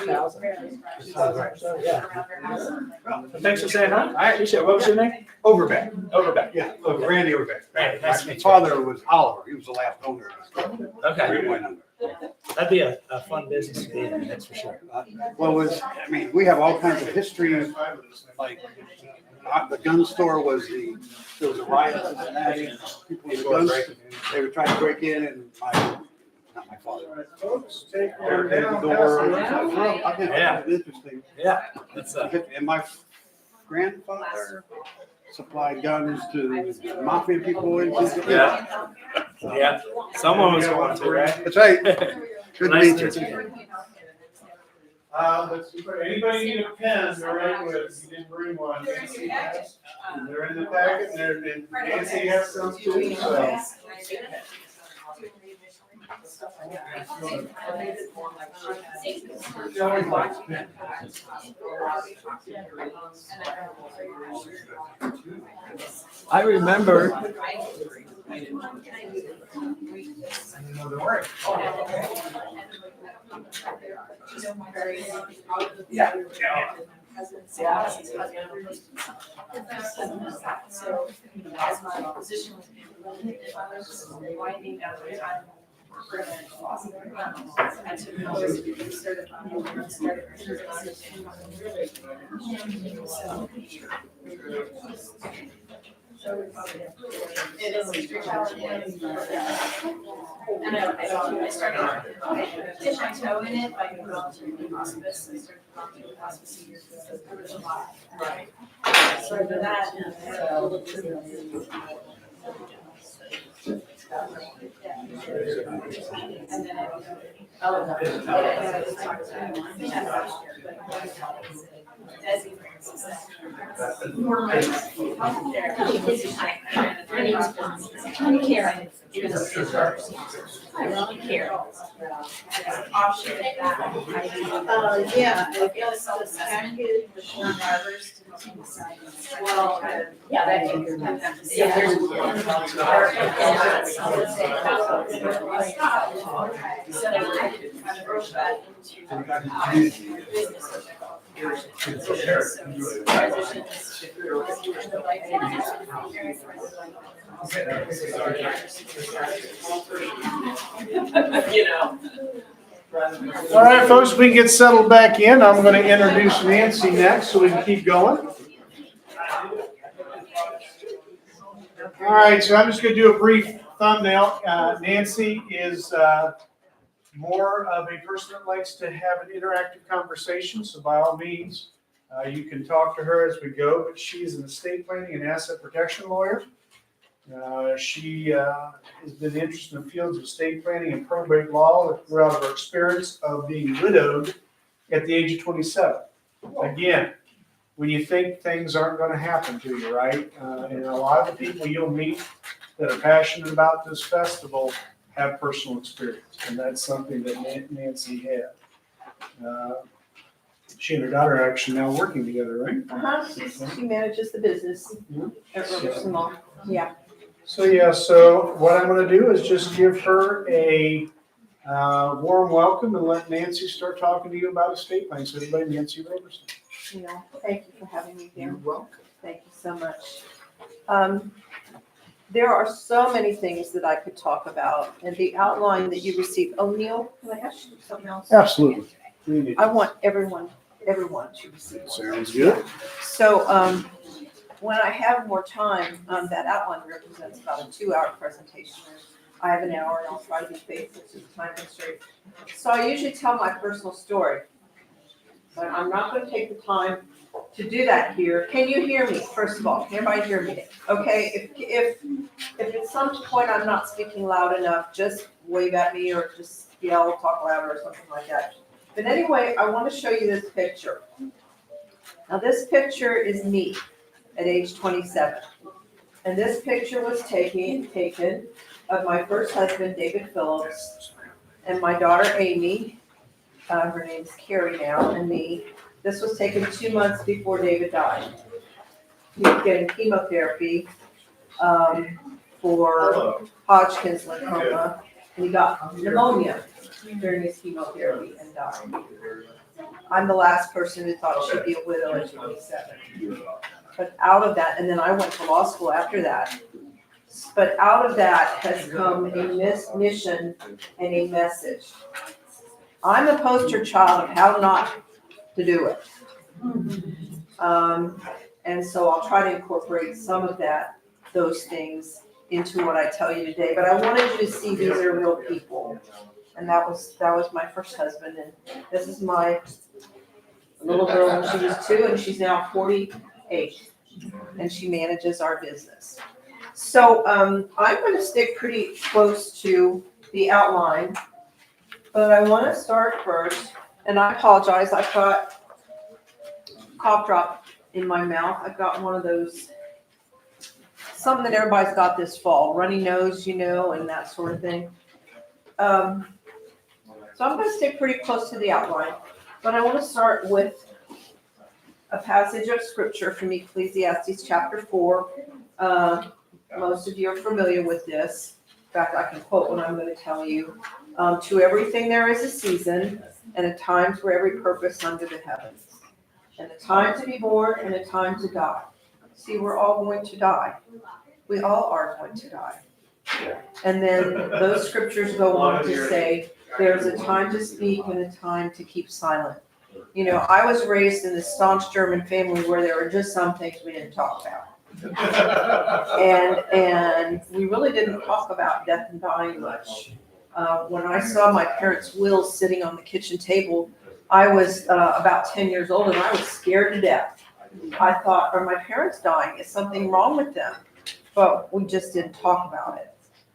2000. Yeah. Well, thanks for saying hi. I appreciate it. What was your name? Overbeck. Overbeck. Yeah, Randy Overbeck. Randy, nice to meet My you. father was Oliver. He was the last owner. Okay. That'd be a fun business to be in, that's for sure. Well, I mean, we have all kinds of history, like, the gun store was there was a riot in Cincinnati, and people with guns, they were trying to break in, and not my father. Barricaded the door. I think Yeah. it's interesting. Yeah. That's And my grandfather supplied guns to mafia people in Cincinnati. yeah. Yeah. Someone was going to, right? That's right. Good to Nice meet to you. meet you. Let's see, anybody need a pen to write with? If you didn't bring one, Nancy has. They're in the packet, and Nancy has some too, so. I remember. Yeah. So, as my position was winding down the time. I took over it is extremely challenging. And I started, I dipped my toe in it by volunteering in hospice. I started volunteering with hospice seniors because there was a lot. So for that, and then Yeah, I guess this package for drivers to continue signing. well, yeah, that. Yeah, there's- So I kind of broke that into business. You know. All right, folks, we can get settled back in. I'm going to introduce Nancy next so we can keep going. All right, so I'm just going to do a brief thumbnail. Nancy is more of a person that likes to have an interactive conversation, so by all means, you can talk to her as we go, but she's an estate planning and asset protection lawyer. She has been interested in the fields of estate planning and probate law throughout her experience of being widowed at the age of 27. Again, when you think things aren't going to happen to you, right? And a lot of the people you'll meet that are passionate about this festival have personal experience, and that's something that Nancy had. She and her daughter are actually now working together, right? She manages the business at Robertson Law. Yeah. So what I'm going to do is just give her a warm welcome and let Nancy start talking to you about estate planning. So everybody, Nancy Roberson. Neil. Thank you for having me here. You're welcome. Thank you so much. There are so many things that I could talk about, and the outline that you received. Oh, Neil, can I ask you something else? Absolutely. I want everyone to receive one. Sounds good. So, when I have more time, that outline represents about a 2-hour presentation. I have an hour and I'll try to be faithful to the time constraint. So I usually tell my personal story, but I'm not gonna take the time to do that here. Can you hear me, first of all? Can everybody hear me? Okay, if at some point I'm not speaking loud enough, just wave at me or just yell, talk louder or something like that. But anyway, I want to show you this picture. Now this picture is me at age 27. And this picture was taken of my first husband, David Phillips, and my daughter, Amy. Her name's Carrie now, and me. This was taken 2 months before David died. He was getting chemotherapy for Hodgkin's lymphoma, and he got pneumonia during his chemotherapy and died. I'm the last person who thought she'd be a widow at 27. But out of that, and then I went to law school after that. But out of that has come a mission and a message. I'm a poster child of how not to do it. And so I'll try to incorporate some of those things into what I tell you today. But I wanted you to see these are real people. And that was my first husband. And this is my little girl when she was 2, and she's now 48. And she manages our business. So I'm going to stick pretty close to the outline, but I want to start first, and I apologize, I've got cough drop in my mouth. I've got one of those, something that everybody's got this fall, runny nose, and that sort of thing. So I'm going to stick pretty close to the outline, but I want to start with a passage of scripture from Ecclesiastes chapter 4. Most of you are familiar with this. In fact, I can quote what I'm going to tell you. To everything there is a season, and a time for every purpose under the heavens. And a time to be born, and a time to die. See, we're all going to die. We all are going to die. And then those scriptures go on to say, there's a time to speak and a time to keep silent. I was raised in a staunch German family where there were just some things we didn't talk about. And we really didn't talk about death and dying much. When I saw my parents' wills sitting on the kitchen table, I was about 10 years old and I was scared to death. I thought, are my parents dying? Is something wrong with them? But we just didn't talk about it.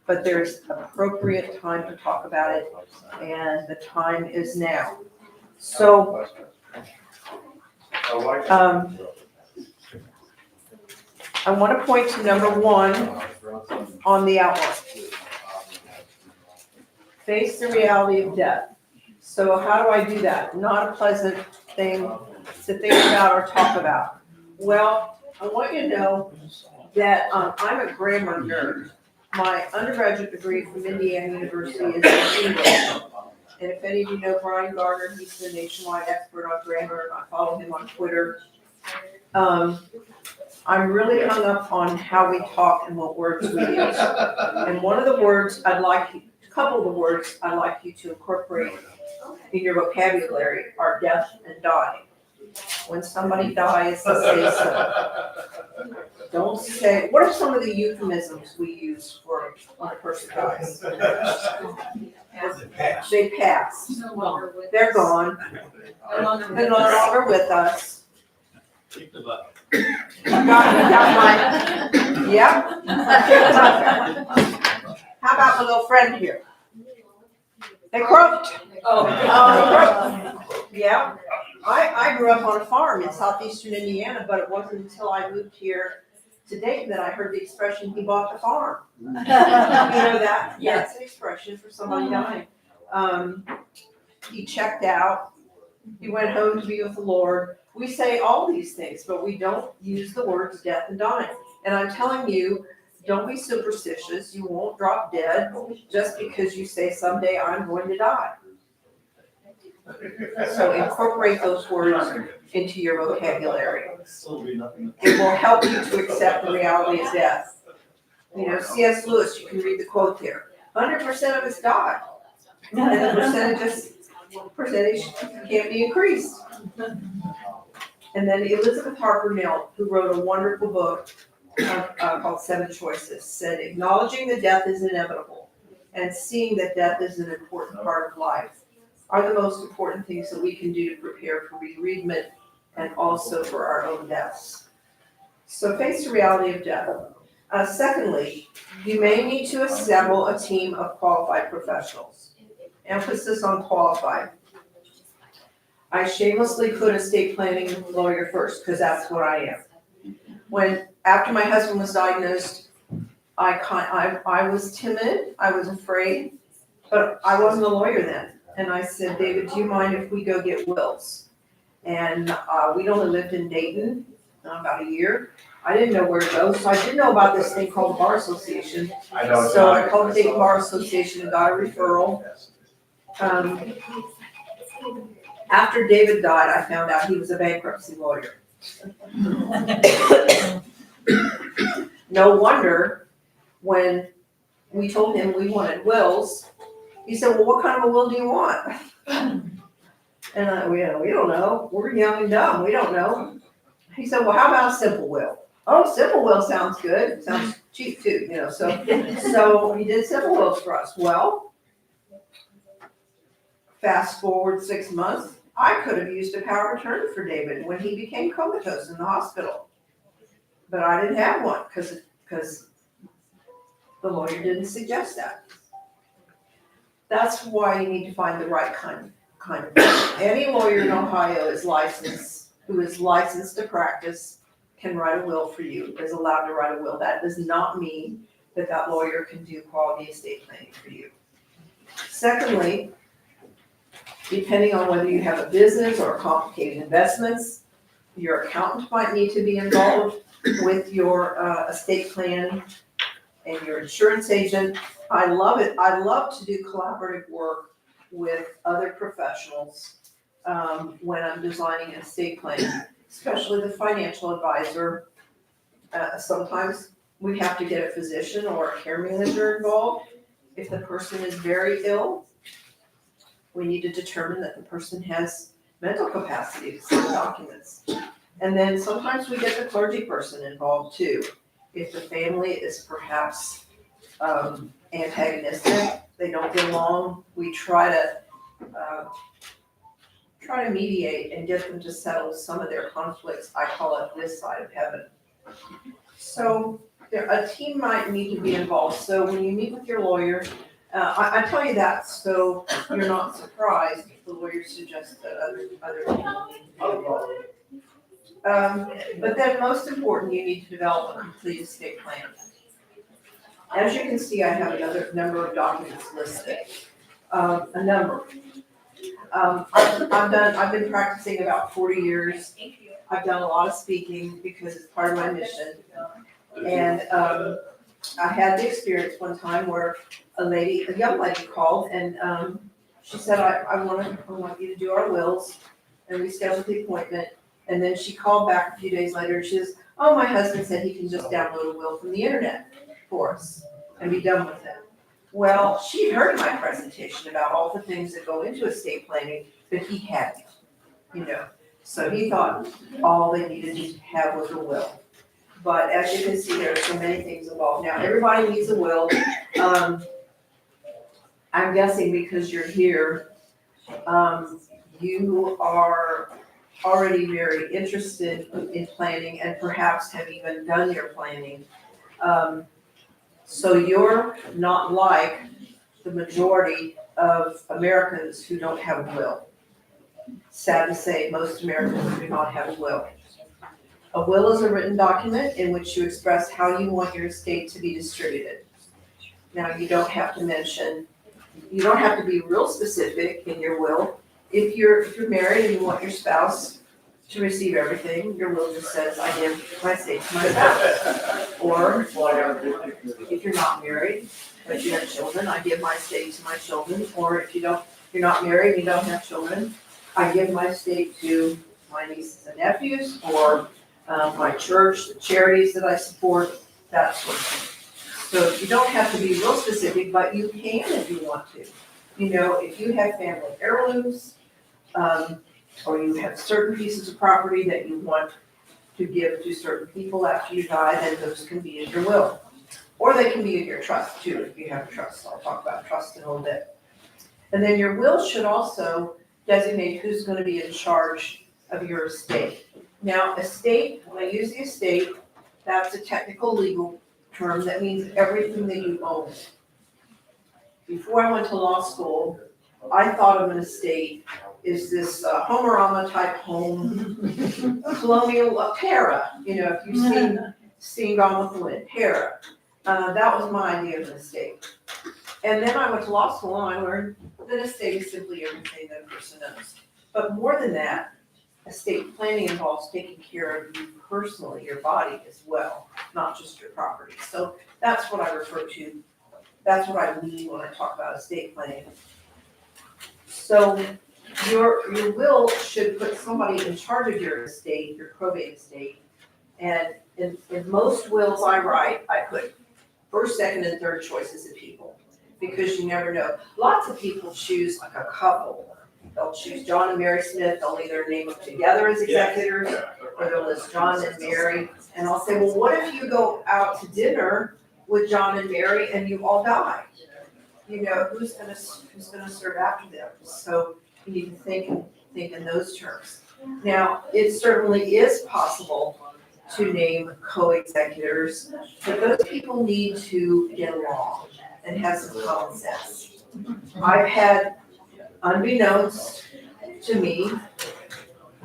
But there's appropriate time to talk about it, and the time is now. So, I want to point to number 1 on the outline. Face the reality of death. So how do I do that? Not a pleasant thing to think about or talk about. Well, I want you to know that I'm a grammar nerd. My undergraduate degree from Indiana University is in English. And if any of you know Brian Gardner, he's the nationwide expert on grammar, and I follow him on Twitter. I'm really hung up on how we talk and what words we use. And one of the words a couple of the words I'd like you to incorporate in your vocabulary are death and dying. When somebody dies, say so. Don't say, what are some of the euphemisms we use for when a person dies? They pass. They're gone. They're no longer with us. Keep the buck. Yep. How about my little friend here? They croaked. Yeah. I grew up on a farm in southeastern Indiana, but it wasn't until I moved here to Dayton that I heard the expression, he bought the farm. You know that? Yeah, it's an expression for somebody dying. He checked out. He went home to be with the Lord. We say all these things, but we don't use the words death and dying. And I'm telling you, don't be superstitious. You won't drop dead just because you say someday I'm going to die. So incorporate those words into your vocabulary. It will help you to accept the reality of death. You know, C.S. Lewis, you can read the quote there. 100% of us die, and the percentage can't be increased. And then Elizabeth Harper Mill, who wrote a wonderful book called Seven Choices, said acknowledging that death is inevitable and seeing that death is an important part of life are the most important things that we can do to prepare for bereavement and also for our own deaths. So face the reality of death. Secondly, you may need to assemble a team of qualified professionals. Emphasis on qualified. I shamelessly put estate planning lawyer first because that's what I am. After my husband was diagnosed, I was timid, I was afraid, but I wasn't a lawyer then. And I said, David, do you mind if we go get wills? And we'd only lived in Dayton about a year. I didn't know where to go, so I did know about this thing called the Bar Association. So I called the Dayton Bar Association and got a referral. After David died, I found out he was a bankruptcy lawyer. No wonder when we told him we wanted wills, he said, well, what kind of a will do you want? And we don't know. We're young and dumb. We don't know. He said, well, how about a simple will? Oh, simple will sounds good. Sounds cheap too, you know. So he did simple wills for us. Well, fast forward 6 months, I could have used a power of attorney for David when he became comatose in the hospital. But I didn't have one because the lawyer didn't suggest that. That's why you need to find the right kind of any lawyer in Ohio who is licensed to practice can write a will for you, is allowed to write a will. That does not mean that lawyer can do quality estate planning for you. Secondly, depending on whether you have a business or complicated investments, your accountant might need to be involved with your estate plan and your insurance agent. I love it. I love to do collaborative work with other professionals when I'm designing an estate plan, especially the financial advisor. Sometimes we have to get a physician or a care manager involved. If the person is very ill, we need to determine that the person has mental capacity to sign documents. And then sometimes we get the clergy person involved too. If the family is perhaps antagonistic, they don't get along, we try to mediate and get them to settle some of their conflicts. I call it this side of heaven. So a team might need to be involved. So when you meet with your lawyer, I tell you that so you're not surprised if the lawyer suggests that other people need to be involved. But then most important, you need to develop a complete estate plan. As you can see, I have another number of documents listed. A number. I've been practicing about 40 years. I've done a lot of speaking because it's part of my mission. And I had the experience one time where a young lady called and she said, I want you to do our wills. And we scheduled the appointment. And then she called back a few days later and she says, oh, my husband said he can just download a will from the internet for us and be done with it. Well, she heard my presentation about all the things that go into estate planning, but he hadn't, you know. So he thought all they needed to have was a will. But as you can see, there are so many things involved. Now, everybody needs a will. I'm guessing because you're here, you are already very interested in planning and perhaps have even done your planning. So you're not like the majority of Americans who don't have a will. Sad to say, most Americans do not have a will. A will is a written document in which you express how you want your estate to be distributed. Now, you don't have to be real specific in your will. If you're married and you want your spouse to receive everything, your will just says, I give my estate to my spouse. Or if you're not married but you have children, I give my estate to my children, or if you're not married, you don't have children, I give my estate to my nieces and nephews, or my church, the charities that I support, that sort of thing. So you don't have to be real specific, but you can if you want to. You know, if you have family heirlooms, or you have certain pieces of property that you want to give to certain people after you die, then those can be in your will. Or they can be in your trust too, if you have a trust. I'll talk about trust in a little bit. And then your will should also designate who's going to be in charge of your estate. Now, estate, when I use the estate, that's a technical legal term that means everything that you own. Before I went to law school, I thought of an estate is this Homerama type home, colonial para, you know, if you've seen Gone with the Wind, para. That was my idea of an estate. And then I went to law school and I learned that estate is simply everything that a person owns. But more than that, estate planning involves taking care of you personally, your body as well, not just your property. So that's what I refer to, that's what I mean when I talk about estate planning. So your will should put somebody in charge of your estate, your probate estate. And in most wills I write, I put first, second, and third choices of people, because you never know. Lots of people choose like a couple. They'll choose John and Mary Smith, they'll either name them together as executors, or they'll list John and Mary. And I'll say, well, what if you go out to dinner with John and Mary and you all die? You know, who's gonna serve after them? So you need to think in those terms. Now, it certainly is possible to name co-executors, but those people need to get along and have some common sense. I've had, unbeknownst to me,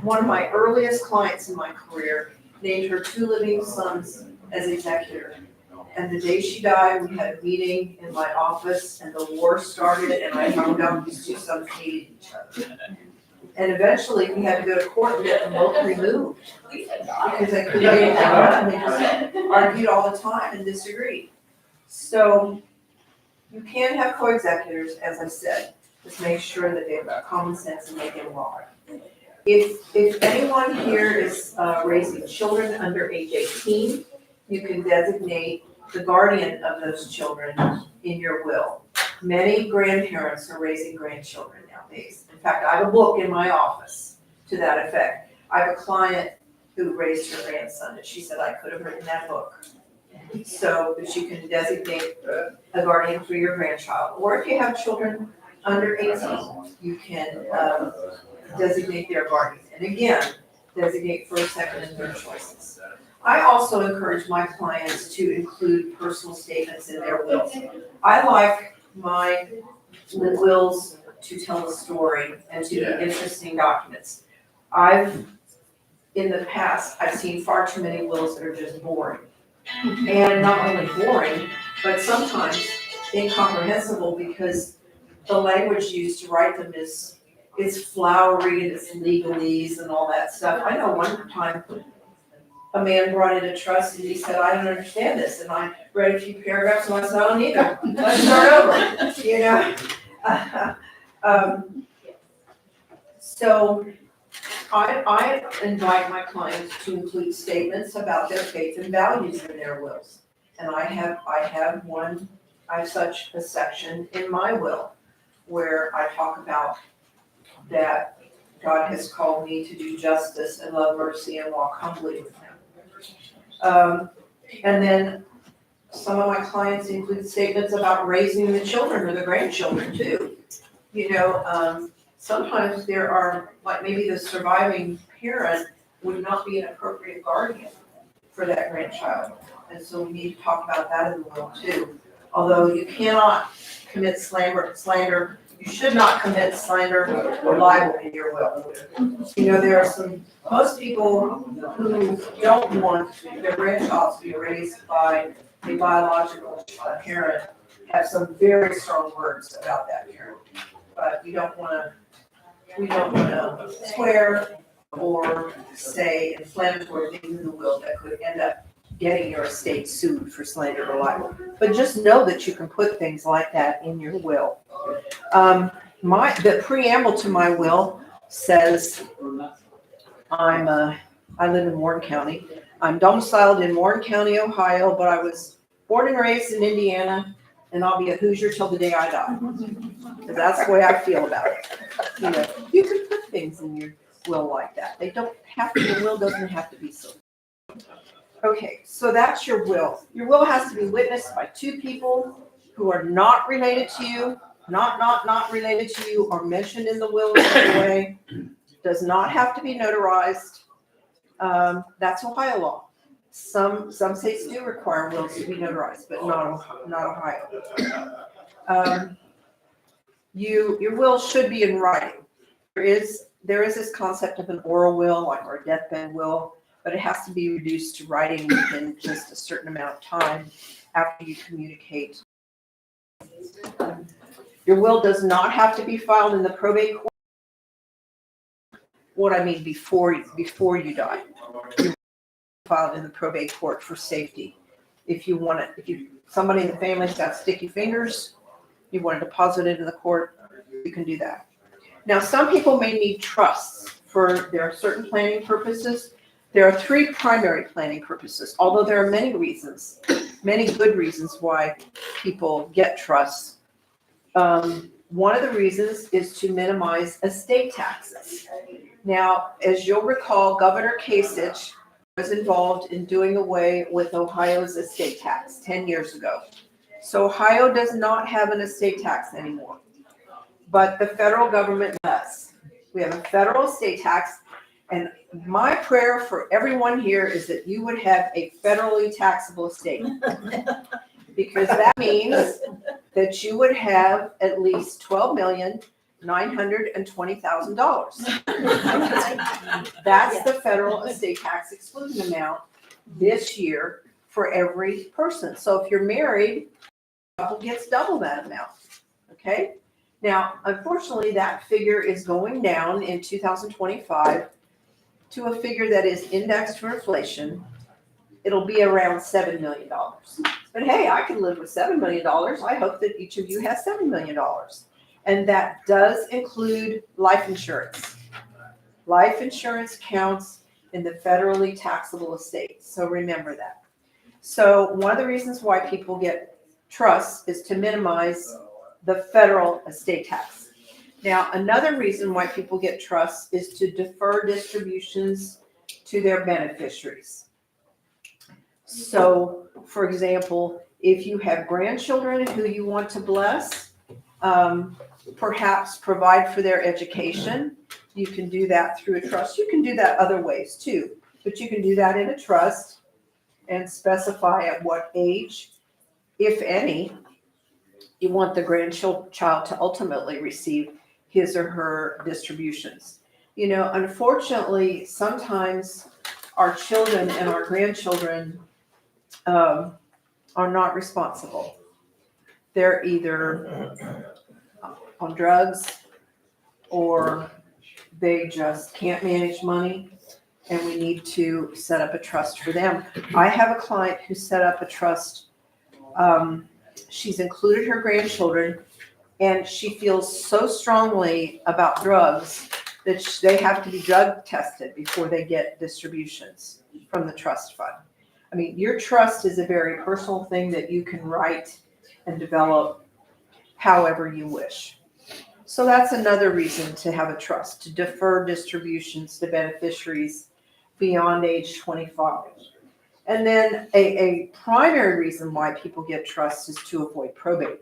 one of my earliest clients in my career named her 2 living sons as executor. And the day she died, we had a meeting in my office and the war started and I found out these 2 sons hated each other. And eventually we had to go to court and get them both removed because they couldn't get it done. They just argued all the time and disagreed. So you can have co-executors, as I said, just make sure that they've got common sense and they get along. If anyone here is raising children under age 18, you can designate the guardian of those children in your will. Many grandparents are raising grandchildren nowadays. In fact, I have a book in my office to that effect. I have a client who raised her grandson, and she said I could have written that book. So that you can designate a guardian for your grandchild. Or if you have children under 18, you can designate their guardian. And again, designate first, second, and third choices. I also encourage my clients to include personal statements in their wills. I like my wills to tell a story and to be interesting documents. In the past, I've seen far too many wills that are just boring. And not only boring, but sometimes incomprehensible because the language used to write them is flowery and it's legalese and all that stuff. I know one time a man brought in a trust and he said, I don't understand this. And I read a few paragraphs and I said, I don't either. Let's start over, you know? So I invite my clients to include statements about their faith and values in their wills. And I have such a section in my will where I talk about that God has called me to do justice and love mercy and walk humbly with Him. And then some of my clients include statements about raising the children or the grandchildren too. You know, sometimes there are, like maybe the surviving parent would not be an appropriate guardian for that grandchild. And so we need to talk about that in the will too. Although you cannot commit slander, you should not commit slander or libel in your will. You know, there are most people who don't want their grandchild to be raised by a biological parent have some very strong words about that parent. But we don't want to swear or say inflammatory things in the will that could end up getting your estate sued for slander or libel. But just know that you can put things like that in your will. The preamble to my will says I live in Warren County. I'm domiciled in Warren County, Ohio, but I was born and raised in Indiana, and I'll be a Hoosier till the day I die. Because that's the way I feel about it. You know, you can put things in your will like that. They don't have to, your will doesn't have to be so. Okay, so that's your will. Your will has to be witnessed by two people who are not related to you, not related to you, or mentioned in the will in any way. Does not have to be notarized. That's Ohio law. Some states do require wills to be notarized, but not Ohio. Your will should be in writing. There is this concept of an oral will, like our deathbed will, but it has to be reduced to writing within just a certain amount of time after you communicate. Your will does not have to be filed in the probate court. What I mean before you die. You filed in the probate court for safety. If somebody in the family's got sticky fingers, you want to deposit it in the court, you can do that. Now, some people may need trusts for their certain planning purposes. There are three primary planning purposes, although there are many reasons, many good reasons why people get trusts. One of the reasons is to minimize estate taxes. Now, as you'll recall, Governor Kasich was involved in doing away with Ohio's estate tax 10 years ago. So Ohio does not have an estate tax anymore, but the federal government does. We have a federal estate tax, and my prayer for everyone here is that you would have a federally taxable estate. Because that means that you would have at least $12,920,000. That's the federal estate tax exclusion amount this year for every person. So if you're married, the couple gets double that amount, okay? Now, unfortunately, that figure is going down in 2025 to a figure that is indexed for inflation. It'll be around $7 million. But hey, I can live with $7 million. I hope that each of you has $7 million. And that does include life insurance. Life insurance counts in the federally taxable estate. So remember that. So one of the reasons why people get trusts is to minimize the federal estate tax. Now, another reason why people get trusts is to defer distributions to their beneficiaries. So, for example, if you have grandchildren who you want to bless, perhaps provide for their education, you can do that through a trust. You can do that other ways too, but you can do that in a trust and specify at what age, if any, you want the grandchild to ultimately receive his or her distributions. You know, unfortunately, sometimes our children and our grandchildren are not responsible. They're either on drugs or they just can't manage money, and we need to set up a trust for them. I have a client who set up a trust. She's included her grandchildren, and she feels so strongly about drugs that they have to be drug tested before they get distributions from the trust fund. I mean, your trust is a very personal thing that you can write and develop however you wish. So that's another reason to have a trust, to defer distributions to beneficiaries beyond age 25. And then a primary reason why people get trusts is to avoid probate.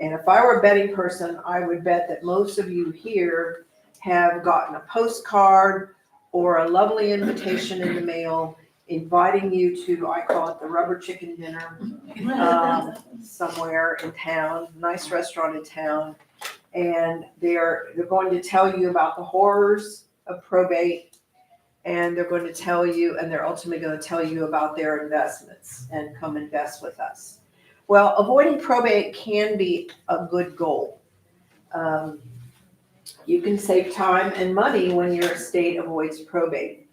And if I were a betting person, I would bet that most of you here have gotten a postcard or a lovely invitation in the mail inviting you to, I call it the rubber chicken dinner, somewhere in town, nice restaurant in town. And they're going to tell you about the horrors of probate, and they're going to tell you, and they're ultimately going to tell you about their investments and come invest with us. Well, avoiding probate can be a good goal. You can save time and money when your estate avoids probate.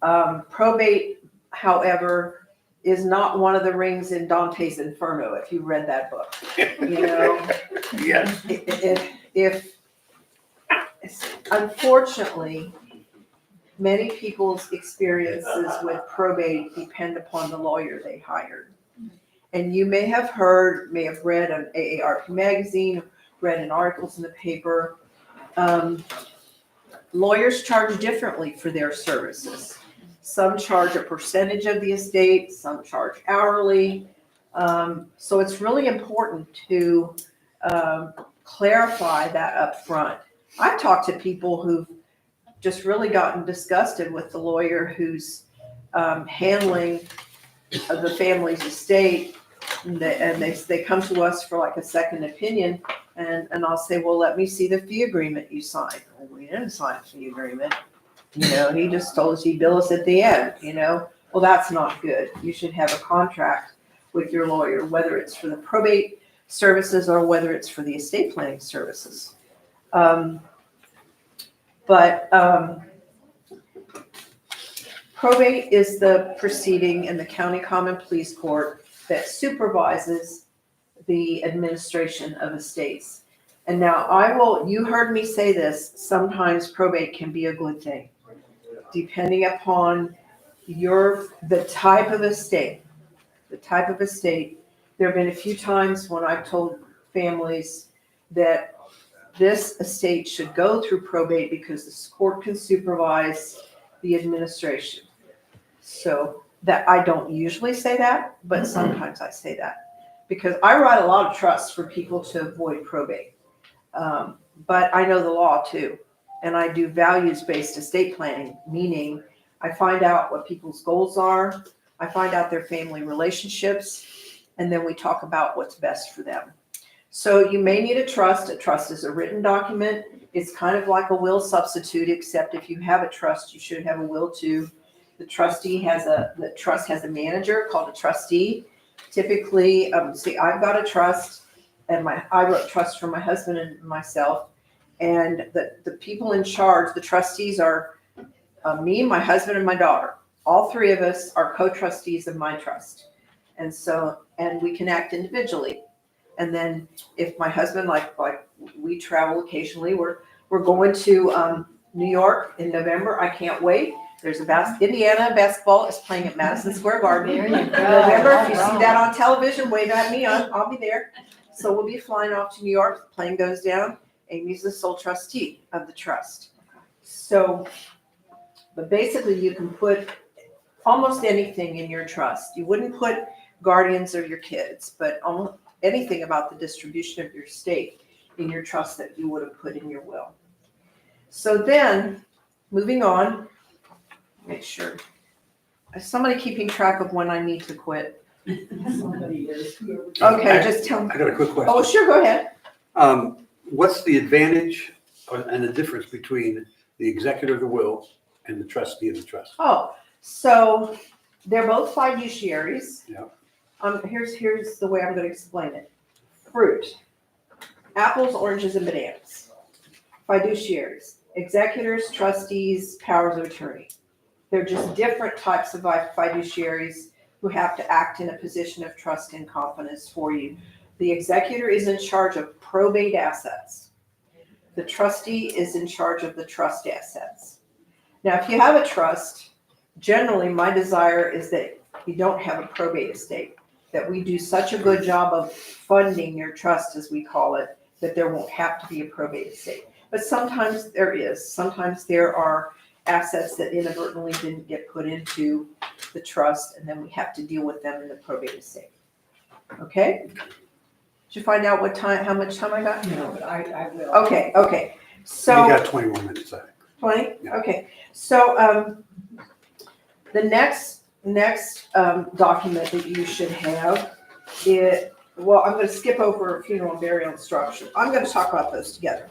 Probate, however, is not one of the rings in Dante's Inferno, if you read that book. You know, Yes. if unfortunately, many people's experiences with probate depend upon the lawyer they hired. And you may have heard, may have read on AARP magazine, read in articles in the paper, lawyers charge differently for their services. Some charge a percentage of the estate, some charge hourly. So it's really important to clarify that up front. I've talked to people who've just really gotten disgusted with the lawyer who's handling the family's estate. And they come to us for like a second opinion, and I'll say, well, let me see the fee agreement you signed. Well, we didn't sign a fee agreement. You know, he just told us he'd bill us at the end, you know. Well, that's not good. You should have a contract with your lawyer, whether it's for the probate services or whether it's for the estate planning services. Probate is the proceeding in the county common pleas court that supervises the administration of estates. And now you heard me say this, sometimes probate can be a good thing, depending upon the type of estate. There have been a few times when I've told families that this estate should go through probate because the court can supervise the administration. So that I don't usually say that, but sometimes I say that because I write a lot of trusts for people to avoid probate. But I know the law too. And I do values-based estate planning, meaning I find out what people's goals are, I find out their family relationships, and then we talk about what's best for them. So you may need a trust. A trust is a written document. It's kind of like a will substitute, except if you have a trust, you should have a will too. The trust has a manager called a trustee. Typically, I've got a trust, and I wrote trust for my husband and myself. And the people in charge, the trustees are me, my husband, and my daughter. All three of us are co-trustees of my trust. And we can act individually. And then if my husband, like we travel occasionally, we're going to New York in November. I can't wait. There's Indiana basketball is playing at Madison Square Garden in November. If you see that on television, wave at me. I'll be there. So we'll be flying off to New York. The plane goes down. Amy's the sole trustee of the trust. So, but basically you can put almost anything in your trust. You wouldn't put guardians or your kids, but almost anything about the distribution of your estate in your trust that you would have put in your will. So then, moving on, make sure. Is somebody keeping track of when I need to quit? Somebody is. Okay, just tell me. I got a quick question. Oh, sure, go ahead. What's the advantage and the difference between the executor of the will and the trustee of the trust? Oh, so they're both fiduciaries. Yeah. Here's the way I'm going to explain it. Fruit, apples, oranges, and bananas. Fiduciaries, executors, trustees, powers of attorney. They're just different types of fiduciaries who have to act in a position of trust and confidence for you. The executor is in charge of probate assets. The trustee is in charge of the trust assets. Now, if you have a trust, generally my desire is that you don't have a probate estate, that we do such a good job of funding your trust, as we call it, that there won't have to be a probate estate. But sometimes there is. Sometimes there are assets that inadvertently didn't get put into the trust, and then we have to deal with them in the probate estate. Okay? Did you find out how much time I got? No, but I will. Okay. So. You got 21 minutes, I think. 20? Yeah. Okay. So the next document that you should have I'm going to skip over funeral and burial instructions. I'm going to talk about those together.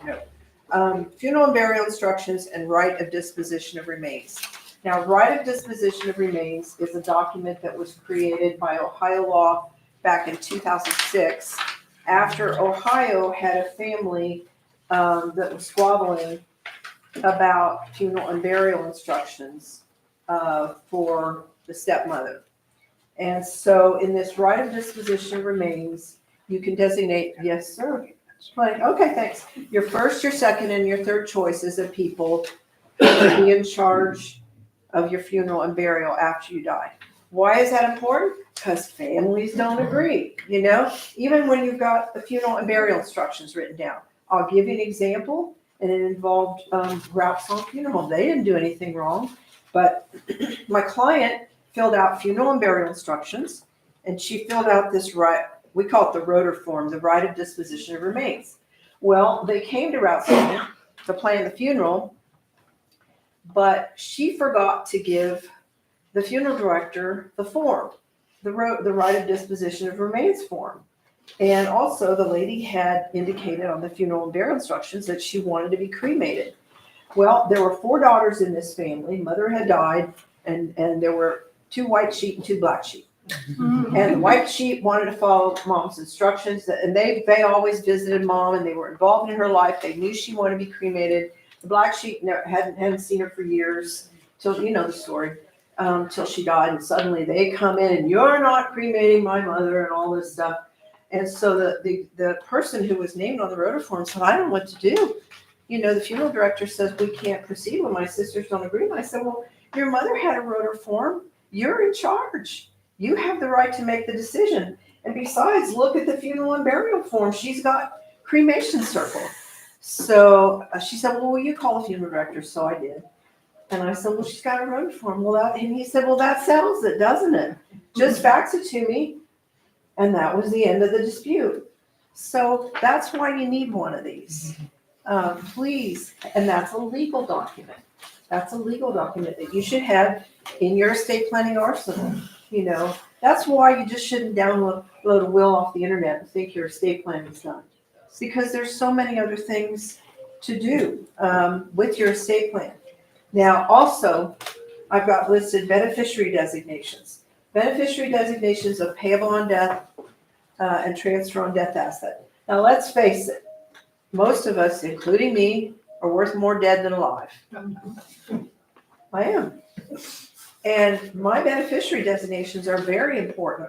Funeral and burial instructions and right of disposition of remains. Now, right of disposition of remains is a document that was created by Ohio law back in 2006 after Ohio had a family that was squabbling about funeral and burial instructions for the stepmother. And so in this right of disposition of remains, you can designate, yes, sir. Like, okay, thanks. Your first, your second, and your third choices of people to be in charge of your funeral and burial after you die. Why is that important? Because families don't agree, you know? Even when you've got the funeral and burial instructions written down. I'll give you an example, and it involved Ralph's own funeral home. They didn't do anything wrong, but my client filled out funeral and burial instructions, and she filled out this right, we call it the rotor form, the right of disposition of remains. Well, they came to Ralph's home to plan the funeral, but she forgot to give the funeral director the form, the right of disposition of remains form. And also the lady had indicated on the funeral and burial instructions that she wanted to be cremated. Well, there were 4 daughters in this family. Mother had died, and there were 2 white sheep and 2 black sheep. And the white sheep wanted to follow mom's instructions, and they always visited mom, and they were involved in her life. They knew she wanted to be cremated. The black sheep hadn't seen her for years, till, you know the story, till she died, and suddenly they come in and you're not cremating my mother and all this stuff. And so the person who was named on the rotor form said, I don't know what to do. You know, the funeral director says we can't proceed when my sisters don't agree. And I said, well, your mother had a rotor form. You're in charge. You have the right to make the decision. And besides, look at the funeral and burial form. She's got cremation circle. So she said, well, will you call the funeral director? So I did. And I said, well, she's got a rotor form. And he said, well, that settles it, doesn't it? Just fax it to me. And that was the end of the dispute. So that's why you need one of these. Please, and that's a legal document. That's a legal document that you should have in your estate planning arsenal. You know, that's why you just shouldn't download a will off the internet and think your estate plan is done. Because there's so many other things to do with your estate plan. Now, also, I've got listed beneficiary designations. Beneficiary designations of payable on death and transfer on death asset. Now, let's face it, most of us, including me, are worth more dead than alive. I am. And my beneficiary designations are very important.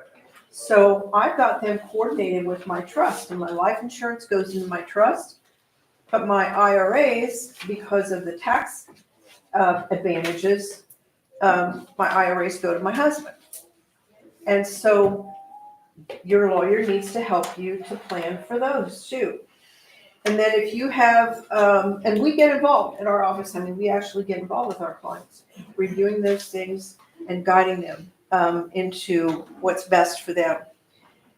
So I've got them coordinated with my trust, and my life insurance goes into my trust, but my IRAs, because of the tax advantages, my IRAs go to my husband. And so your lawyer needs to help you to plan for those too. And then if you have, and we get involved in our office, I mean, we actually get involved with our clients, reviewing those things and guiding them into what's best for them.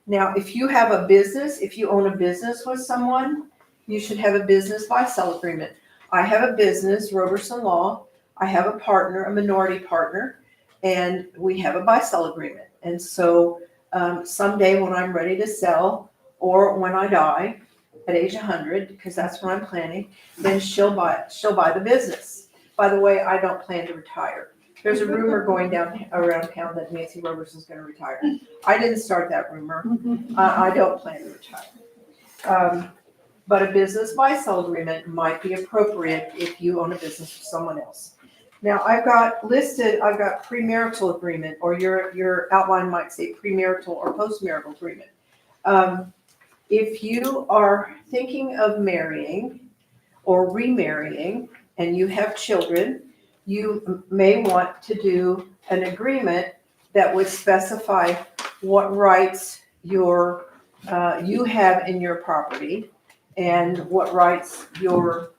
Now, if you have a business, if you own a business with someone, you should have a business buy-sell agreement. I have a business, Roberson Law. I have a partner, a minority partner, and we have a buy-sell agreement. And so someday when I'm ready to sell, or when I die at age 100, because that's what I'm planning, then she'll buy the business. By the way, I don't plan to retire. There's a rumor going down around town that Nancy Roberson's going to retire. I didn't start that rumor. I don't plan to retire. But a business buy-sell agreement might be appropriate if you own a business with someone else. Now, I've got premarital agreement, or your outline might say premarital or postmarital agreement. If you are thinking of marrying or remarrying and you have children, you may want to do an agreement that would specify what rights you have in your property and what rights your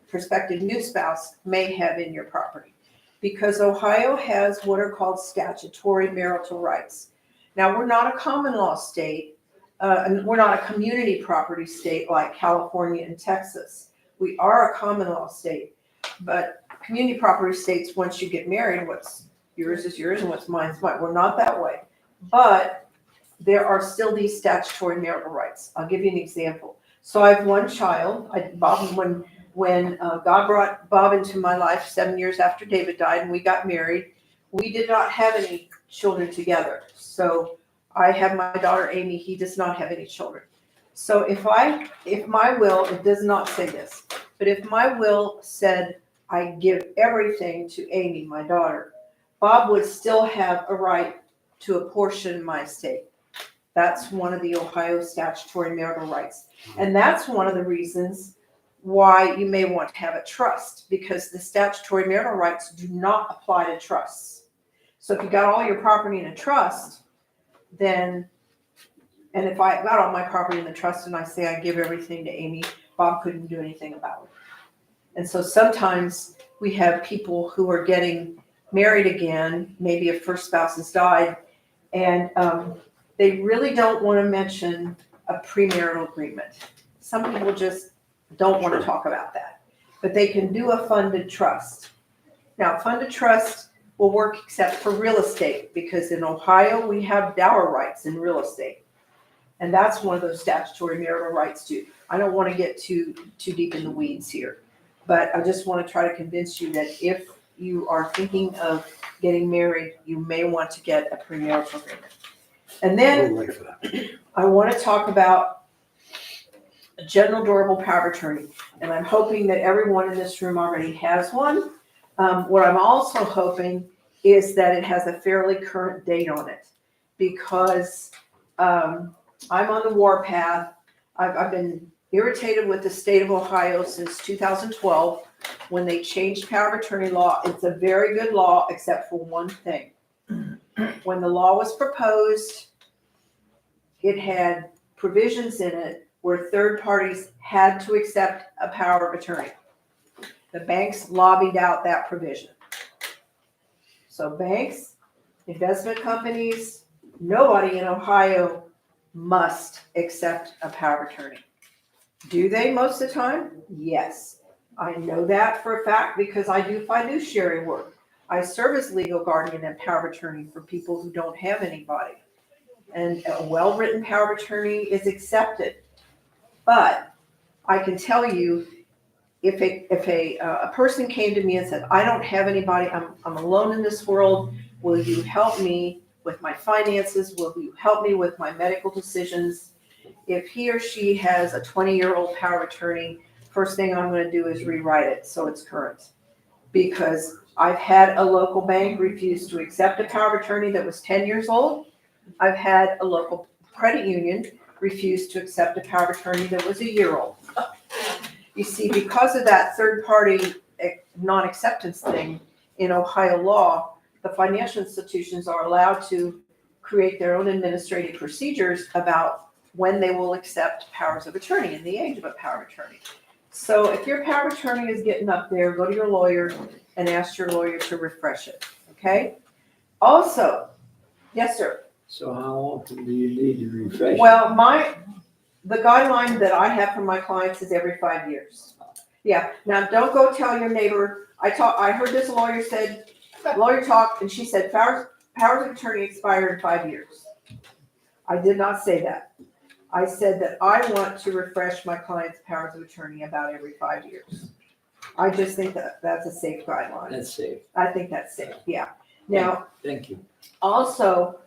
prospective new spouse may have in your property. Because Ohio has what are called statutory marital rights. Now, we're not a common law state, and we're not a community property state like California and Texas. We are a common law state, but community property states, once you get married, what's yours is yours and what's mine is mine. We're not that way, but there are still these statutory marital rights. I'll give you an example. So I have one child. Bob, when God brought Bob into my life 7 years after David died and we got married, we did not have any children together. So I have my daughter Amy. He does not have any children. So if my will, it does not say this, but if my will said I give everything to Amy, my daughter, Bob would still have a right to apportion my estate. That's one of the Ohio statutory marital rights. And that's one of the reasons why you may want to have a trust, because the statutory marital rights do not apply to trusts. So if you got all your property in a trust, then, and if I got all my property in the trust and I say I give everything to Amy, Bob couldn't do anything about it. And so sometimes we have people who are getting married again, maybe a first spouse has died, and they really don't want to mention a premarital agreement. Some people just don't want to talk about that, but they can do a funded trust. Now, funded trust will work except for real estate, because in Ohio, we have dower rights in real estate. And that's one of those statutory marital rights too. I don't want to get too deep in the weeds here, but I just want to try to convince you that if you are thinking of getting married, you may want to get a premarital agreement. And then I want to talk about a general durable power of attorney. And I'm hoping that everyone in this room already has one. What I'm also hoping is that it has a fairly current date on it, because I'm on the warpath. I've been irritated with the state of Ohio since 2012 when they changed power of attorney law. It's a very good law except for one thing. When the law was proposed, it had provisions in it where third parties had to accept a power of attorney. The banks lobbied out that provision. So banks, investment companies, nobody in Ohio must accept a power of attorney. Do they most of the time? Yes. I know that for a fact because I do fiduciary work. I serve as legal guardian and power of attorney for people who don't have anybody. And a well-written power of attorney is accepted. But I can tell you, if a person came to me and said, I don't have anybody, I'm alone in this world, will you help me with my finances? Will you help me with my medical decisions? If he or she has a 20-year-old power of attorney, first thing I'm going to do is rewrite it so it's current. Because I've had a local bank refuse to accept a power of attorney that was 10 years old. I've had a local credit union refuse to accept a power of attorney that was a year old. You see, because of that third-party non-acceptance thing in Ohio law, the financial institutions are allowed to create their own administrative procedures about when they will accept powers of attorney and the age of a power of attorney. So if your power of attorney is getting up there, go to your lawyer and ask your lawyer to refresh it, okay? Also, yes, sir. So how often do you need to refresh? Well, the guideline that I have for my clients is every 5 years. Yeah, now don't go tell your neighbor, I heard this lawyer talk, and she said powers of attorney expire in 5 years. I did not say that. I said that I want to refresh my client's powers of attorney about every 5 years. I just think that that's a safe guideline. That's safe. I think that's safe, yeah. Now, Thank you. also,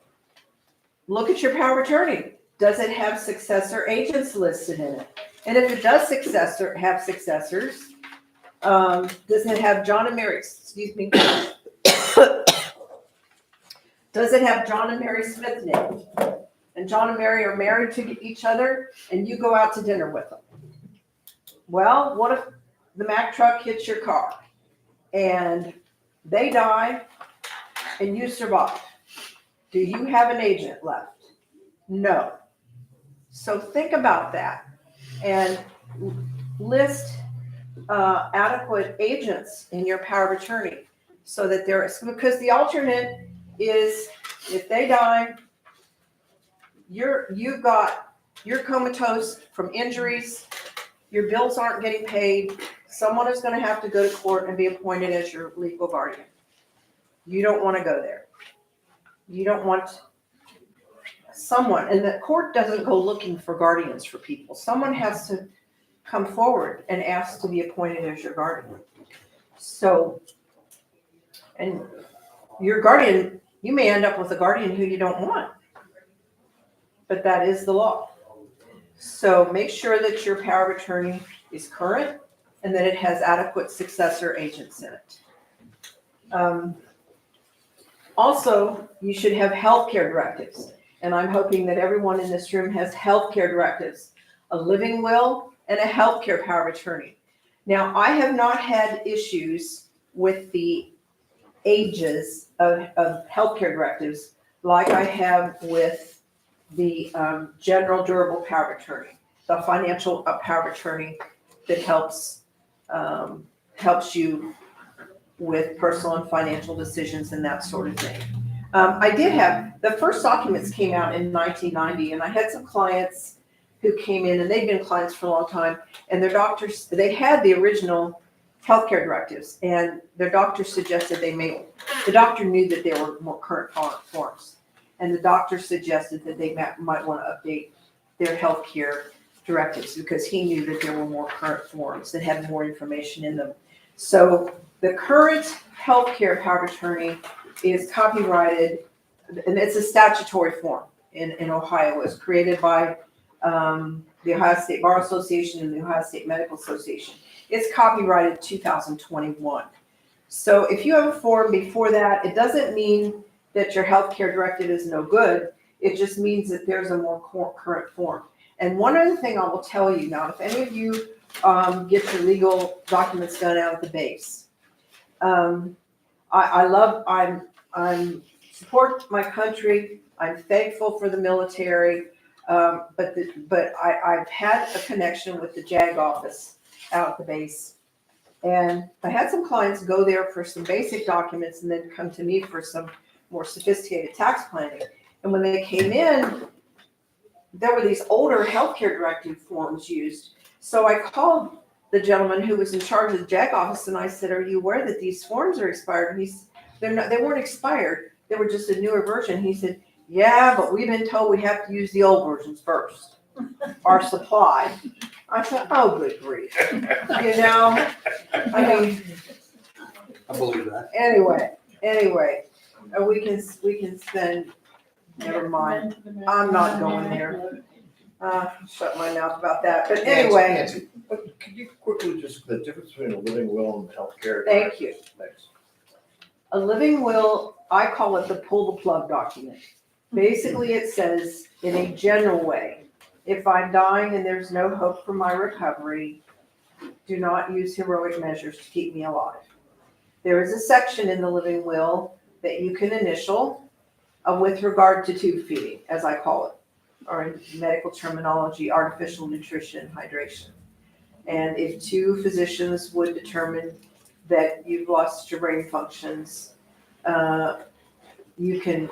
look at your power of attorney. Does it have successor agents listed in it? And if it does have successors, does it have John and Mary, excuse me, does it have John and Mary Smith named? And John and Mary are married to each other and you go out to dinner with them. Well, what if the Mack truck hits your car and they die and you survive? Do you have an agent left? No. So think about that and list adequate agents in your power of attorney so that there is, because the alternate is if they die, you're comatose from injuries, your bills aren't getting paid, someone is going to have to go to court and be appointed as your legal guardian. You don't want to go there. You don't want someone, and the court doesn't go looking for guardians for people. Someone has to come forward and ask to be appointed as your guardian. So, and your guardian, you may end up with a guardian who you don't want, but that is the law. So make sure that your power of attorney is current and that it has adequate successor agents in it. Also, you should have healthcare directives. And I'm hoping that everyone in this room has healthcare directives, a living will and a healthcare power of attorney. Now, I have not had issues with the ages of healthcare directives like I have with the general durable power of attorney, the financial power of attorney that helps you with personal and financial decisions and that sort of thing. I did have, the first documents came out in 1990, and I had some clients who came in, and they'd been clients for a long time, and their doctors, they had the original healthcare directives, and their doctor suggested the doctor knew that there were more current forms, and the doctor suggested that they might want to update their healthcare directives because he knew that there were more current forms that had more information in them. So the current healthcare power of attorney is copyrighted, and it's a statutory form in Ohio. It was created by the Ohio State Bar Association and the Ohio State Medical Association. It's copyrighted 2021. So if you have a form before that, it doesn't mean that your healthcare directive is no good. It just means that there's a more current form. And one other thing I will tell you now, if any of you get your legal documents done out at the base, I'm support my country. I'm thankful for the military, but I've had a connection with the JAG office out at the base, and I had some clients go there for some basic documents and then come to me for some more sophisticated tax planning. And when they came in, there were these older healthcare directive forms used. So I called the gentleman who was in charge of the JAG office, and I said, "Are you aware that these forms are expired?" And they weren't expired. They were just a newer version. He said, "Yeah, but we've been told we have to use the old versions first, our supply." I said, "Oh, good grief." You know, I mean, I believe that. anyway, we can spend, never mind. I'm not going there. Shut my mouth about that. But anyway, Nancy, but could you quickly just, the difference between a living will and healthcare? Thank you. Thanks. a living will, I call it the pull the plug document. Basically, it says in a general way, if I'm dying and there's no hope for my recovery, do not use heroic measures to keep me alive. There is a section in the living will that you can initial with regard to tube feeding, as I call it, or in medical terminology, artificial nutrition and hydration. And if two physicians would determine that you've lost your brain functions, you can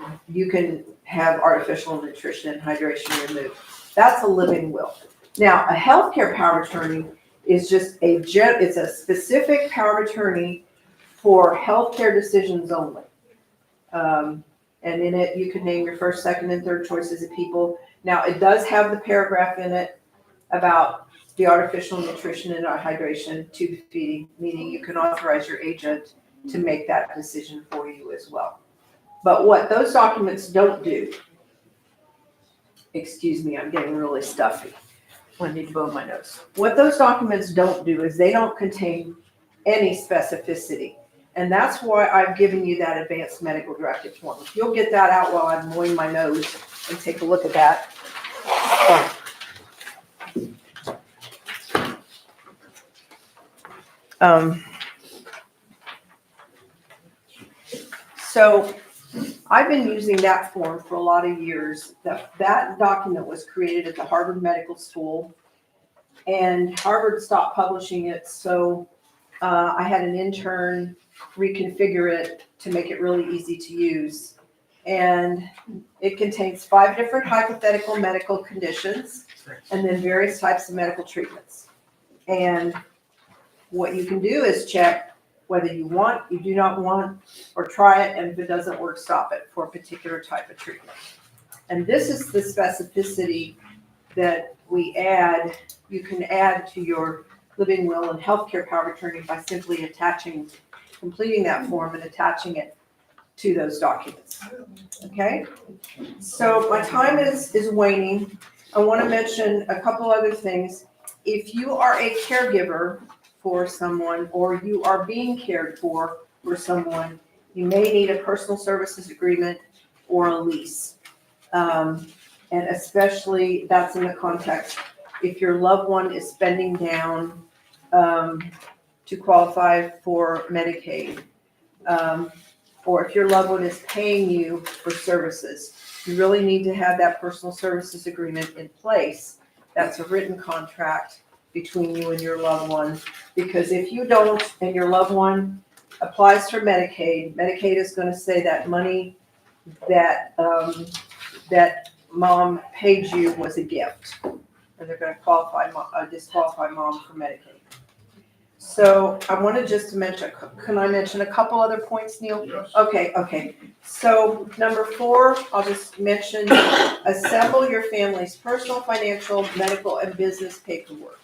have artificial nutrition and hydration removed. That's a living will. Now, a healthcare power of attorney is just it's a specific power of attorney for healthcare decisions only. And in it, you can name your first, second, and third choices of people. Now, it does have the paragraph in it about the artificial nutrition and hydration, tube feeding, meaning you can authorize your agent to make that decision for you as well. But what those documents don't do, excuse me, I'm getting really stuffy. I need to blow my nose. What those documents don't do is they don't contain any specificity. And that's why I've given you that advanced medical directive form. If you'll get that out while I'm blowing my nose and take a look at that. So I've been using that form for a lot of years. That document was created at the Harvard Medical School, and Harvard stopped publishing it, so I had an intern reconfigure it to make it really easy to use. And it contains 5 different hypothetical medical conditions and then various types of medical treatments. And what you can do is check whether you want, you do not want, or try it, and if it doesn't work, stop it for a particular type of treatment. And this is the specificity that we add, you can add to your living will and healthcare power of attorney by simply completing that form and attaching it to those documents. Okay? So my time is waning. I want to mention a couple other things. If you are a caregiver for someone, or you are being cared for someone, You may need a personal services agreement or a lease. And especially that's in the context, if your loved one is spending down to qualify for Medicaid, or if your loved one is paying you for services, you really need to have that personal services agreement in place. That's a written contract between you and your loved one, because if you don't and your loved one applies for Medicaid, Medicaid is going to say that money that that mom paid you was a gift, and they're going to disqualify mom for Medicaid. So I wanted just to mention, can I mention a couple other points, Neil? Yes. Okay. So number 4, I'll just mention, assemble your family's personal, financial, medical, and business paperwork.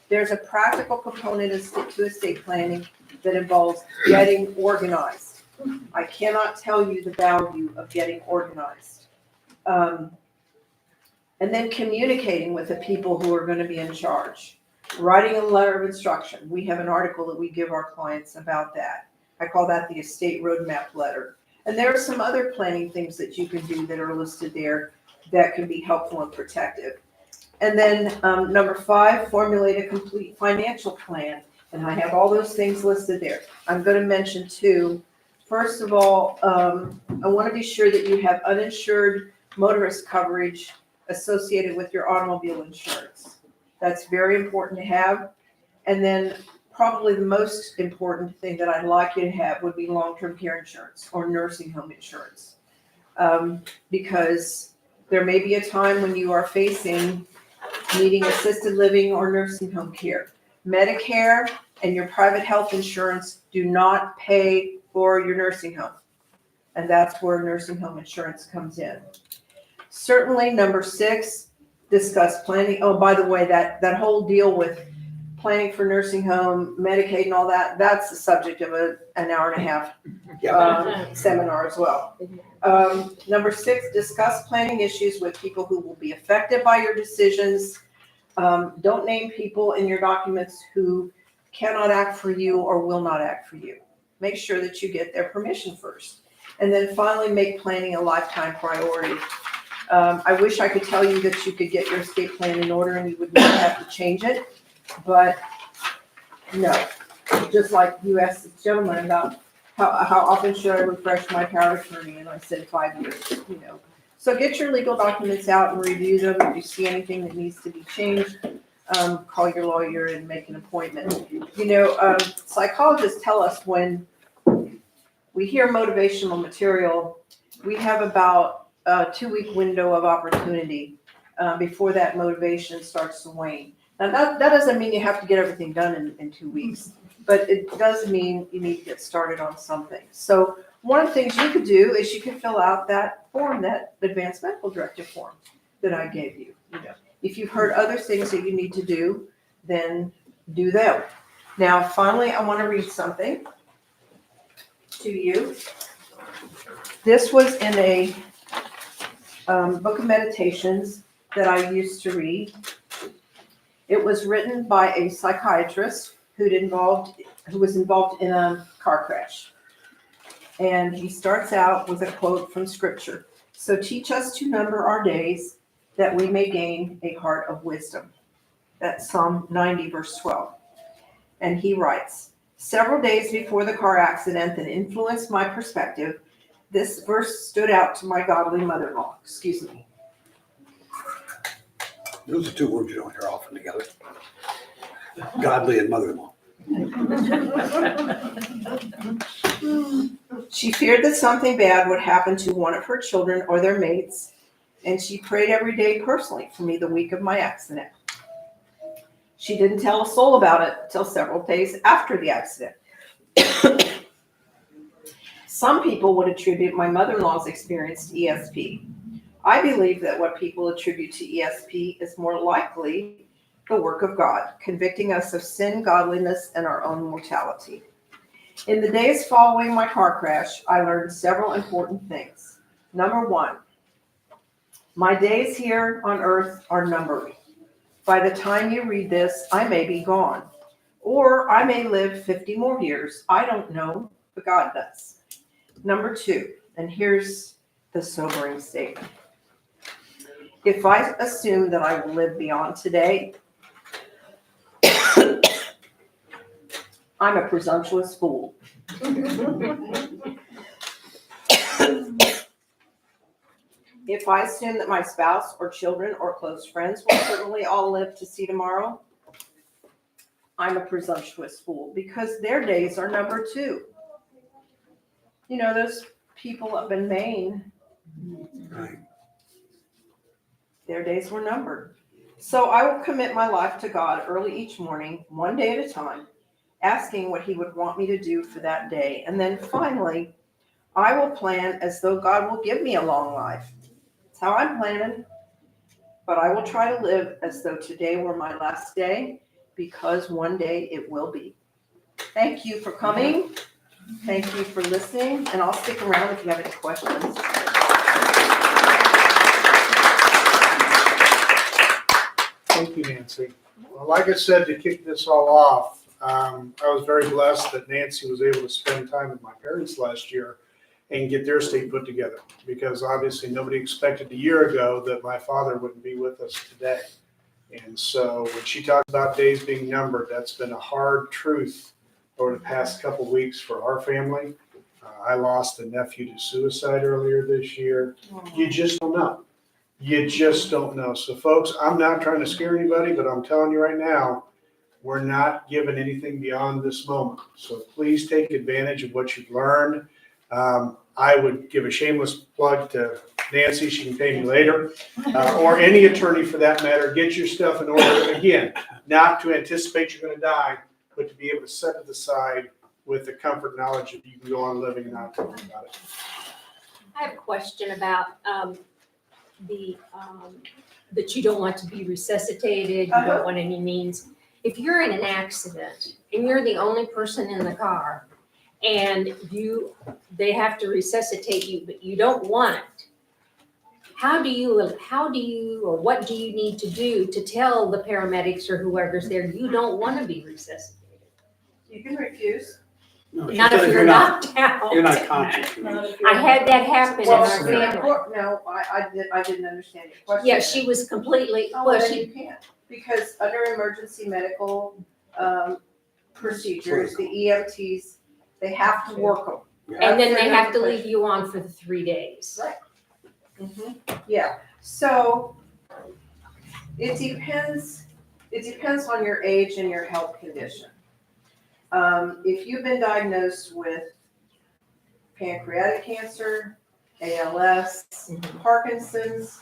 There's a practical component to estate planning that involves getting organized. I cannot tell you the value of getting organized. And then communicating with the people who are going to be in charge. Writing a letter of instruction. We have an article that we give our clients about that. I call that the estate roadmap letter. And there are some other planning things that you can do that are listed there that can be helpful and protective. And then number 5, formulate a complete financial plan. And I have all those things listed there. I'm going to mention 2. First of all, I want to be sure that you have uninsured motorist coverage associated with your automobile insurance. That's very important to have. And then probably the most important thing that I'd like you to have would be long-term care insurance or nursing home insurance. Because there may be a time when you are facing needing assisted living or nursing home care. Medicare and your private health insurance do not pay for your nursing home. And that's where nursing home insurance comes in. Certainly, number 6, discuss planning. Oh, by the way, that whole deal with planning for nursing home, Medicaid and all that, that's the subject of an hour and a half seminar as well. Number 6, discuss planning issues with people who will be affected by your decisions. Don't name people in your documents who cannot act for you or will not act for you. Make sure that you get their permission first. And then finally, make planning a lifetime priority. I wish I could tell you that you could get your estate plan in order and you would not have to change it, but no. Just like you asked the gentleman about how often should I refresh my power of attorney, and I said 5 years, So get your legal documents out and review them. If you see anything that needs to be changed, call your lawyer and make an appointment. Psychologists tell us when we hear motivational material, we have about a 2-week window of opportunity before that motivation starts to wane. Now, that doesn't mean you have to get everything done in 2 weeks, but it does mean you need to get started on something. So one of the things you could do is you could fill out that form, that advanced medical directive form that I gave you. If you've heard other things that you need to do, then do them. Now, finally, I want to read something to you. This was in a book of meditations that I used to read. It was written by a psychiatrist who was involved in a car crash. And he starts out with a quote from scripture. So teach us to number our days that we may gain a heart of wisdom. That's Psalm 90, verse 12. And he writes, several days before the car accident that influenced my perspective, this verse stood out to my godly mother-in-law. Excuse me. Those are 2 words you don't hear often together. Godly and mother-in-law. She feared that something bad would happen to one of her children or their mates, and she prayed every day personally for me the week of my accident. She didn't tell a soul about it until several days after the accident. Some people would attribute my mother-in-law's experience to ESP. I believe that what people attribute to ESP is more likely the work of God, convicting us of sin, godliness, and our own mortality. In the days following my car crash, I learned several important things. Number 1, my days here on earth are numbered. By the time you read this, I may be gone. Or I may live 50 more years. I don't know, but God does. Number 2, and here's the sobering statement. If I assume that I will live beyond today, I'm a presumptuous fool. If I assume that my spouse or children or close friends will certainly all live to see tomorrow, I'm a presumptuous fool because their days are numbered too. You know, those people up in Maine, Right. their days were numbered. So I will commit my life to God early each morning, one day at a time, asking what He would want me to do for that day. And then finally, I will plan as though God will give me a long life. That's how I'm planning. But I will try to live as though today were my last day, because one day it will be. Thank you for coming. Thank you for listening, and I'll stick around if you have any questions. Thank you, Nancy. Well, like I said, to kick this all off, I was very blessed that Nancy was able to spend time with my parents last year and get their estate put together, because obviously nobody expected a year ago that my father wouldn't be with us today. And so when she talked about days being numbered, that's been a hard truth over the past couple of weeks for our family. I lost a nephew to suicide earlier this year. You just don't know. You just don't know. So folks, I'm not trying to scare anybody, but I'm telling you right now, we're not given anything beyond this moment. So please take advantage of what you've learned. I would give a shameless plug to Nancy. She can pay me later, or any attorney for that matter. Get your stuff in order. Again, not to anticipate you're going to die, but to be able to set it aside with the comfort knowledge that you can go on living and not worry about it. I have a question about that you don't want to be resuscitated, you don't want any means. If you're in an accident and you're the only person in the car and they have to resuscitate you, but you don't want it, how do you, or what do you need to do to tell the paramedics or whoever's there you don't want to be resuscitated? You can refuse. No, she Not said if you're knocked you're out. not conscious. I had that happen in Well, our family. no, I didn't understand your question. Yeah, she was completely, Oh, well, then she, you can't, because under emergency medical procedures, the EMTs, they have to work them. and then they have to leave you on for the 3 days. Yeah, so it depends on your age and your health condition. If you've been diagnosed with pancreatic cancer, ALS, Parkinson's,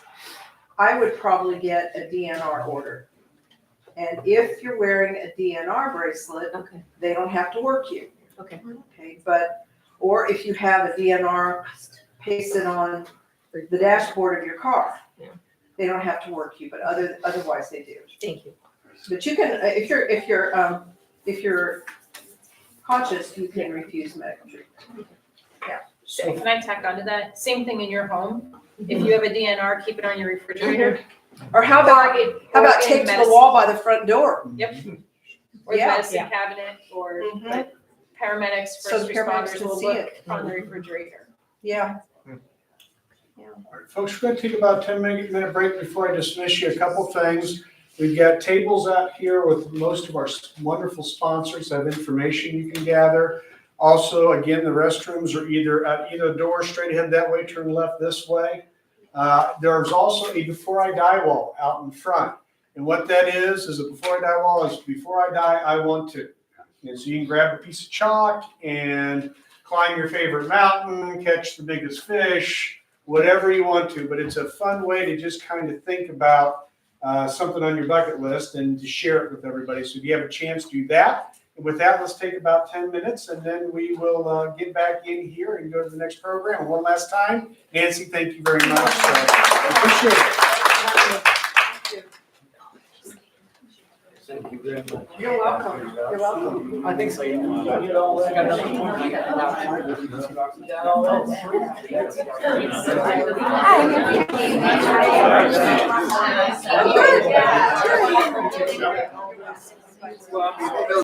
I would probably get a DNR order. And if you're wearing a DNR bracelet, Okay, they don't have to work you. okay. Okay, or if you have a DNR pasted on the dashboard of your car, Yeah. they don't have to work you, but otherwise they do. Thank you. But you can, if you're conscious, you can refuse medical treatment. So can I tack onto that? Same thing in your home. If you have a DNR, keep it on your refrigerator. Or how about taped to the wall by the front door? Yep. Or the Yeah. medicine cabinet, or Mhm. like paramedics, So first the paramedics responders can will see look it. on the refrigerator. Yeah. All right, folks, we're going to take about a 10-minute break before I dismiss you. A couple things. We've got tables out here with most of our wonderful sponsors that have information you can gather. Also, again, the restrooms are either at either door straight ahead that way, turn left this way. There's also a Before I Die wall out in front. And what that is a Before I Die wall is before I die, I want to. And so you can grab a piece of chalk and climb your favorite mountain, catch the biggest fish, whatever you want to. But it's a fun way to just kind of think about something on your bucket list and to share it with everybody. So if you have a chance, do that. And with that, let's take about 10 minutes, and then we will get back in here and go to the next program. And one last time, Nancy, thank you very much. Appreciate it. Thank you very much. You're welcome. You're welcome. I think so, yeah. Hi.